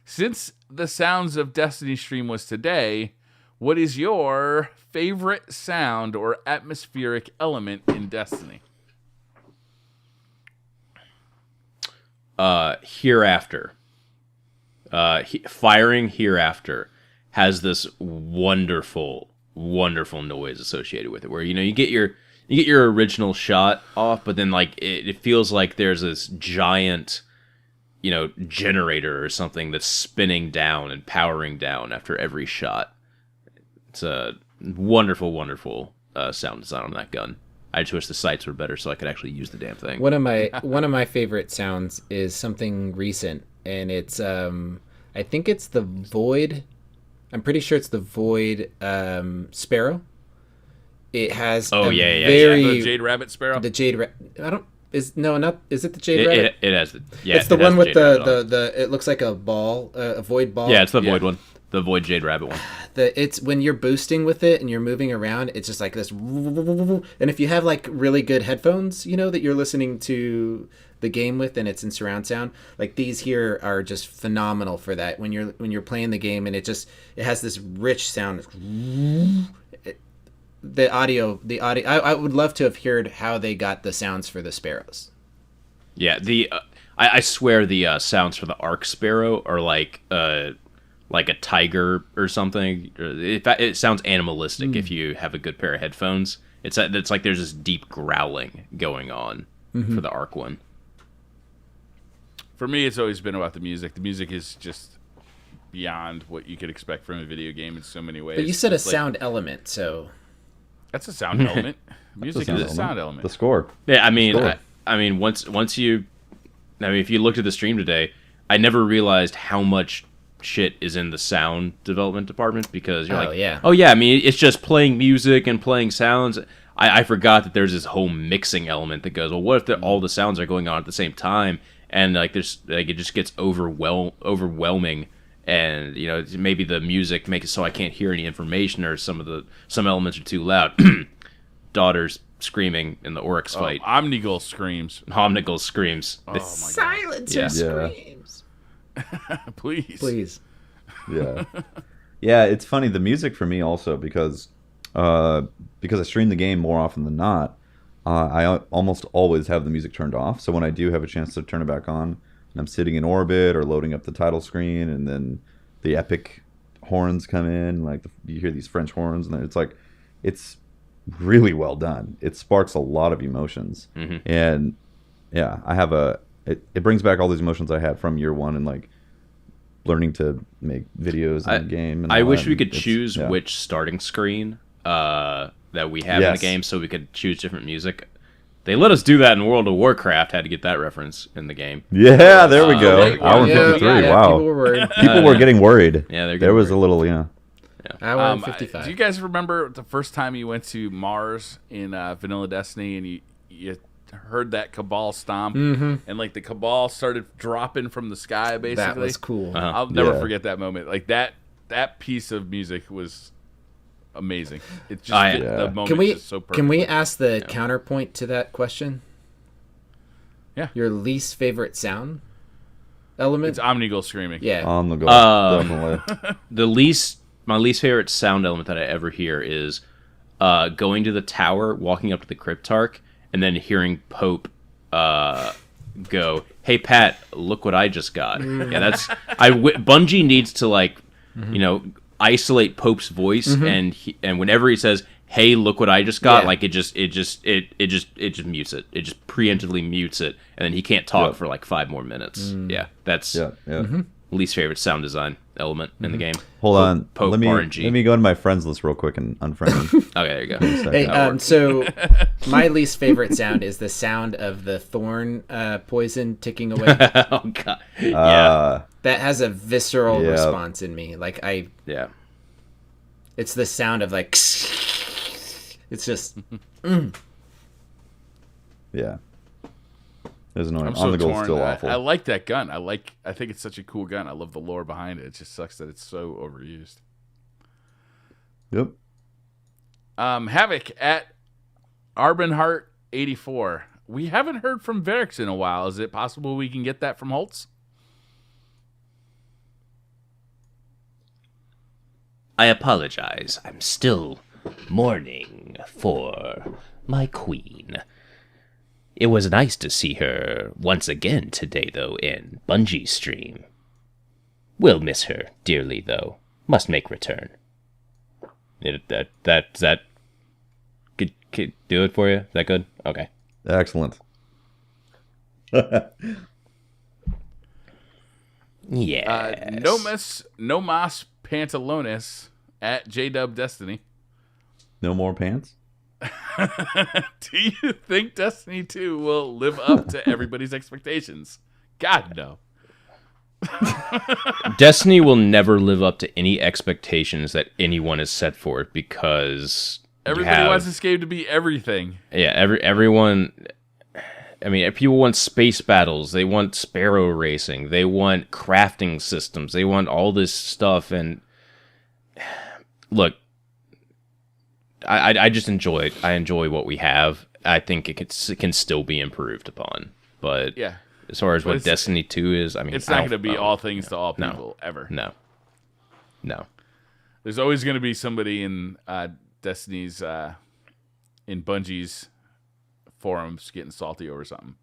Since the Sounds of Destiny stream was today, what is your favorite sound or atmospheric element in Destiny? Hereafter. Firing Hereafter has this wonderful, wonderful noise associated with it, where you get your original shot off, but then it feels like there's this giant generator or something that's spinning down and powering down after every shot. It's a wonderful, wonderful sound design on that gun. I just wish the sites were better so I could actually use the damn thing. One of my favorite sounds is something recent, and it's I think it's the Void. I'm pretty sure it's the Void Sparrow. It has the Jade Rabbit Sparrow. The Jade is it the Jade Rabbit? It has it's the one with the it looks like a ball, a void ball. Yeah, it's the Void one. The Void Jade Rabbit one. It's when you're boosting with it and you're moving around, it's just like this. And if you have like really good headphones, that you're listening to the game with, and it's in surround sound, like these here are just phenomenal for that. When you're playing the game, and it has this rich sound. The audio. I would love to have heard how they got the sounds for the sparrows. Yeah, I swear the sounds for the Arc Sparrow are like a tiger or something. It sounds animalistic if you have a good pair of headphones. It's like there's this deep growling going on for the Arc one. For me, it's always been about the music. The music is just beyond what you could expect from a video game in so many ways. But you said sound element, so that's a sound element. Music is a sound element. The score. Yeah, I mean, once you, if you looked at the stream today, I never realized how much shit is in the sound development department, because you're I mean, it's just playing music and playing sounds. I forgot that there's this whole mixing element that goes, well, what if all the sounds are going on at the same time, and it just gets overwhelming, and maybe the music makes it so I can't hear any information, or some elements are too loud. Daughters screaming in the Oryx fight. Omnigul screams. Omnigul screams. Oh my Silencer screams. Please. Yeah. Yeah, it's funny. The music for me also, because I stream the game more often than not, I almost always have the music turned off. So when I do have a chance to turn it back on, and I'm sitting in orbit or loading up the title screen, and then the epic horns come in, like you hear these French horns, and it's really well done. It sparks a lot of emotions. And yeah, I have it brings back all these emotions I had from year one, and like learning to make videos in the game. And I wish we could choose which starting screen that we have in the game, so we could choose different music. They let us do that in World of Warcraft. Had to get that reference in the game. Yeah, there we go. Hour 53. Wow. People were worried. People were getting worried. Yeah, there was a little, Hour 55. Do you guys remember the first time you went to Mars in Vanilla Destiny, and you heard that Cabal stomp, and like the Cabal started dropping from the sky, basically? That was cool. I'll never forget that moment. Like that piece of music was amazing. It just the moment just so perfect. Can we ask the counterpoint to that question? Yeah. Your least favorite sound element? It's Omnigul screaming. Yeah. Omnigul, definitely. My least favorite sound element that I ever hear is going to the tower, walking up to the Cryptarch, and then hearing Pope go, "Hey Pat, look what I just got." Yeah, that's Bungie needs to isolate Pope's voice, and whenever he says, "Hey, look what I just got," like it just mutes it. It just preemptively mutes it, and then he can't talk for like 5 more minutes. Yeah, that's least favorite sound design element in the game. Hold on. Pope let RNG. me go to my friends list real quick and unfriend him. Okay, there you go. Hey, so my least favorite sound is the sound of the thorn poison ticking away. Oh god. Yeah. That has a visceral response in me. Like it's the sound of like it's just Yeah. There's annoying. I'm so On the goal torn. still awful. I like that gun. I think it's such a cool gun. I love the lore behind it. It just sucks that it's so overused. Yep. Havoc at Arbenhart 84. We haven't heard from Varix in a while. Is it possible we can get that from Holtz? I apologize. I'm still mourning for my queen. It was nice to see her once again today, though, in Bungie's stream. We'll miss her dearly, though. Must make return. That could do it for you? Is that good? Okay. Excellent. Yes. Nomas Pantalones at JDub Destiny. No more pants? Do you think Destiny 2 will live up to everybody's expectations? God, no. Destiny will never live up to any expectations that anyone has set for it because everybody wants this game to be everything. Yeah, everyone. I mean, people want space battles. They want sparrow racing. They want crafting systems. They want all this stuff. And look, I just enjoy it. I enjoy what we have. I think it can still be improved upon. But yeah. As far as what Destiny 2 is, I mean, it's not going to be all things to all people ever. No. There's always going to be somebody in Destiny's, in Bungie's forums getting salty over something.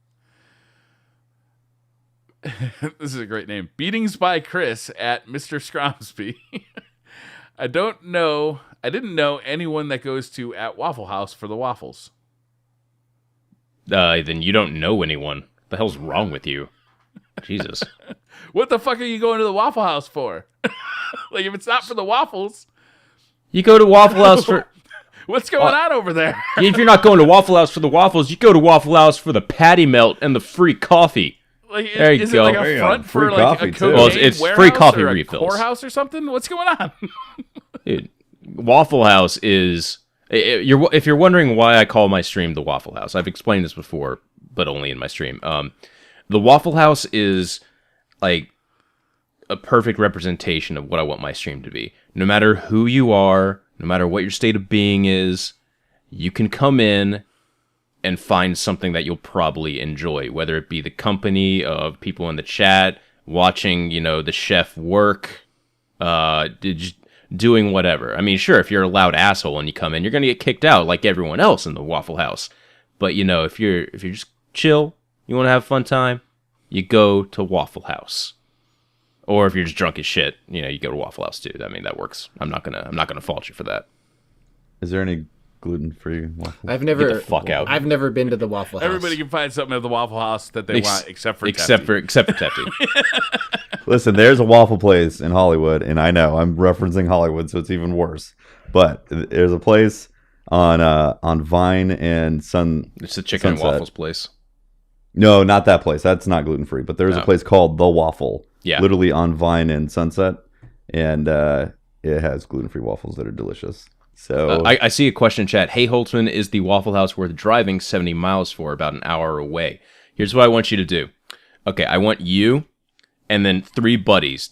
This is a great name. Beatings by Chris at Mr. Scromsby. I didn't know anyone that goes to at Waffle House for the waffles. Then you don't know anyone. The hell's wrong with you? Jesus. What the fuck are you going to the Waffle House for? Like, if it's not for the waffles, you go to Waffle House for... What's going on over there? If you're not going to Waffle House for the waffles, you go to Waffle House for the patty melt and the free coffee. Like, there you is go. it like a front free for like coffee, a too. cocaine Well, it's free coffee or a refills. whorehouse or something? What's going on? Dude, Waffle House is... If you're wondering why I call my stream the Waffle House, I've explained this before, but only in my stream. The Waffle House is like a perfect representation of what I want my stream to be. No matter who you are, no matter what your state of being is, you can come in and find something that you'll probably enjoy, whether it be the company of people in the chat, watching, the chef work, doing whatever. I mean, sure, if you're a loud asshole and you come in, you're going to get kicked out like everyone else in the Waffle House. But, if you're just chill, you want to have a fun time, you go to Waffle House. Or if you're just drunk as shit, you go to Waffle House too. I mean, that works. I'm not gonna fault you for that. Is there any gluten-free waffles? Get the fuck out. I've never been to the Waffle House. Everybody can find something at the Waffle House that they want, except for Tefty. Listen, there's a waffle place in Hollywood, and I know I'm referencing Hollywood, so it's even worse. But there's a place on Vine and Sun. It's the chicken and waffles place. No, not that place. That's not gluten-free. But there's a place called The Waffle. Yeah. Literally on Vine and Sunset. And it has gluten-free waffles that are delicious. So I see a question in chat. Hey, Holtzman, is the Waffle House worth driving 70 miles for, about an hour away? Here's what I want you to do. Okay, I want you and then 3 buddies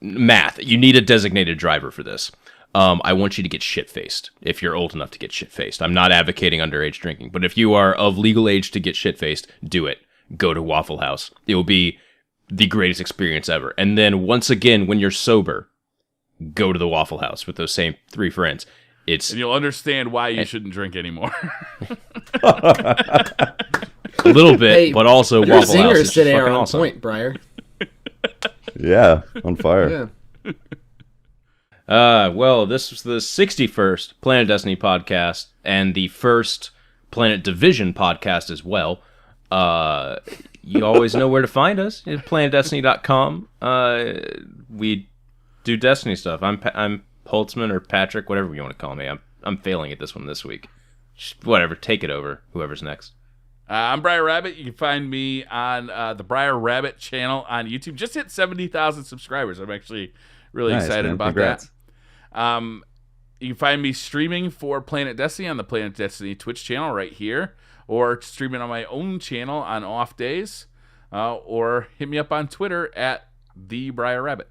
math. You need a designated driver for this. I want you to get shit-faced if you're old enough to get shit-faced. I'm not advocating underage drinking, but if you are of legal age to get shit-faced, do it. Go to Waffle House. It will be the greatest experience ever. And then once again, when you're sober, go to the Waffle House with those same 3 friends. And you'll understand why you shouldn't drink anymore. A little bit, but also your Waffle House is zingers today fucking are on awesome. point, Briar. yeah, on fire. Yeah. Well, this was the 61st Planet Destiny podcast and the first Planet Division podcast as well. You always know where to find us at planetdestiny.com. We do Destiny stuff. I'm Holtzman or Patrick, whatever you want to call me. I'm failing at this one this week. Just whatever, take it over. Whoever's next. I'm Briar Rabbit. You can find me on the Briar Rabbit channel on YouTube. Just hit 70,000 subscribers. I'm actually really excited about Congrats. that. You can find me streaming for Planet Destiny on the Planet Destiny Twitch channel right here, or streaming on my own channel on off days, or hit me up on Twitter at the Briar Rabbit.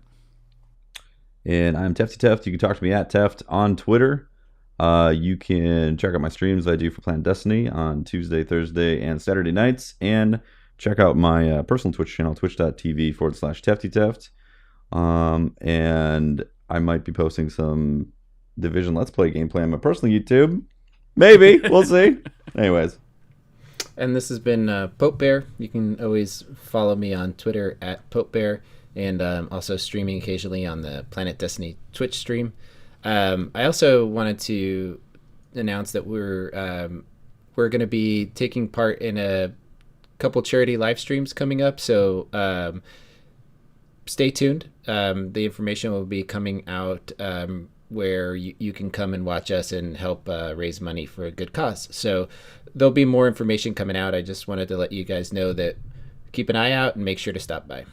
And I'm Tefty Teft. You can talk to me at Teft on Twitter. You can check out my streams I do for Planet Destiny on Tuesday, Thursday, and Saturday nights. And check out my personal Twitch channel, twitch.tv/TeftyTeft. And I might be posting some Division Let's Play gameplay on my personal YouTube. Maybe. We'll see. Anyways. And this has been Pope Bear. You can always follow me on Twitter at Pope Bear, and also streaming occasionally on the Planet Destiny Twitch stream. I also wanted to announce that we're going to be taking part in a couple charity live streams coming up. So stay tuned. The information will be coming out where you can come and watch us and help raise money for a good cause. So there'll be more information coming out. I just wanted to let you guys know that keep an eye out and make sure to stop by.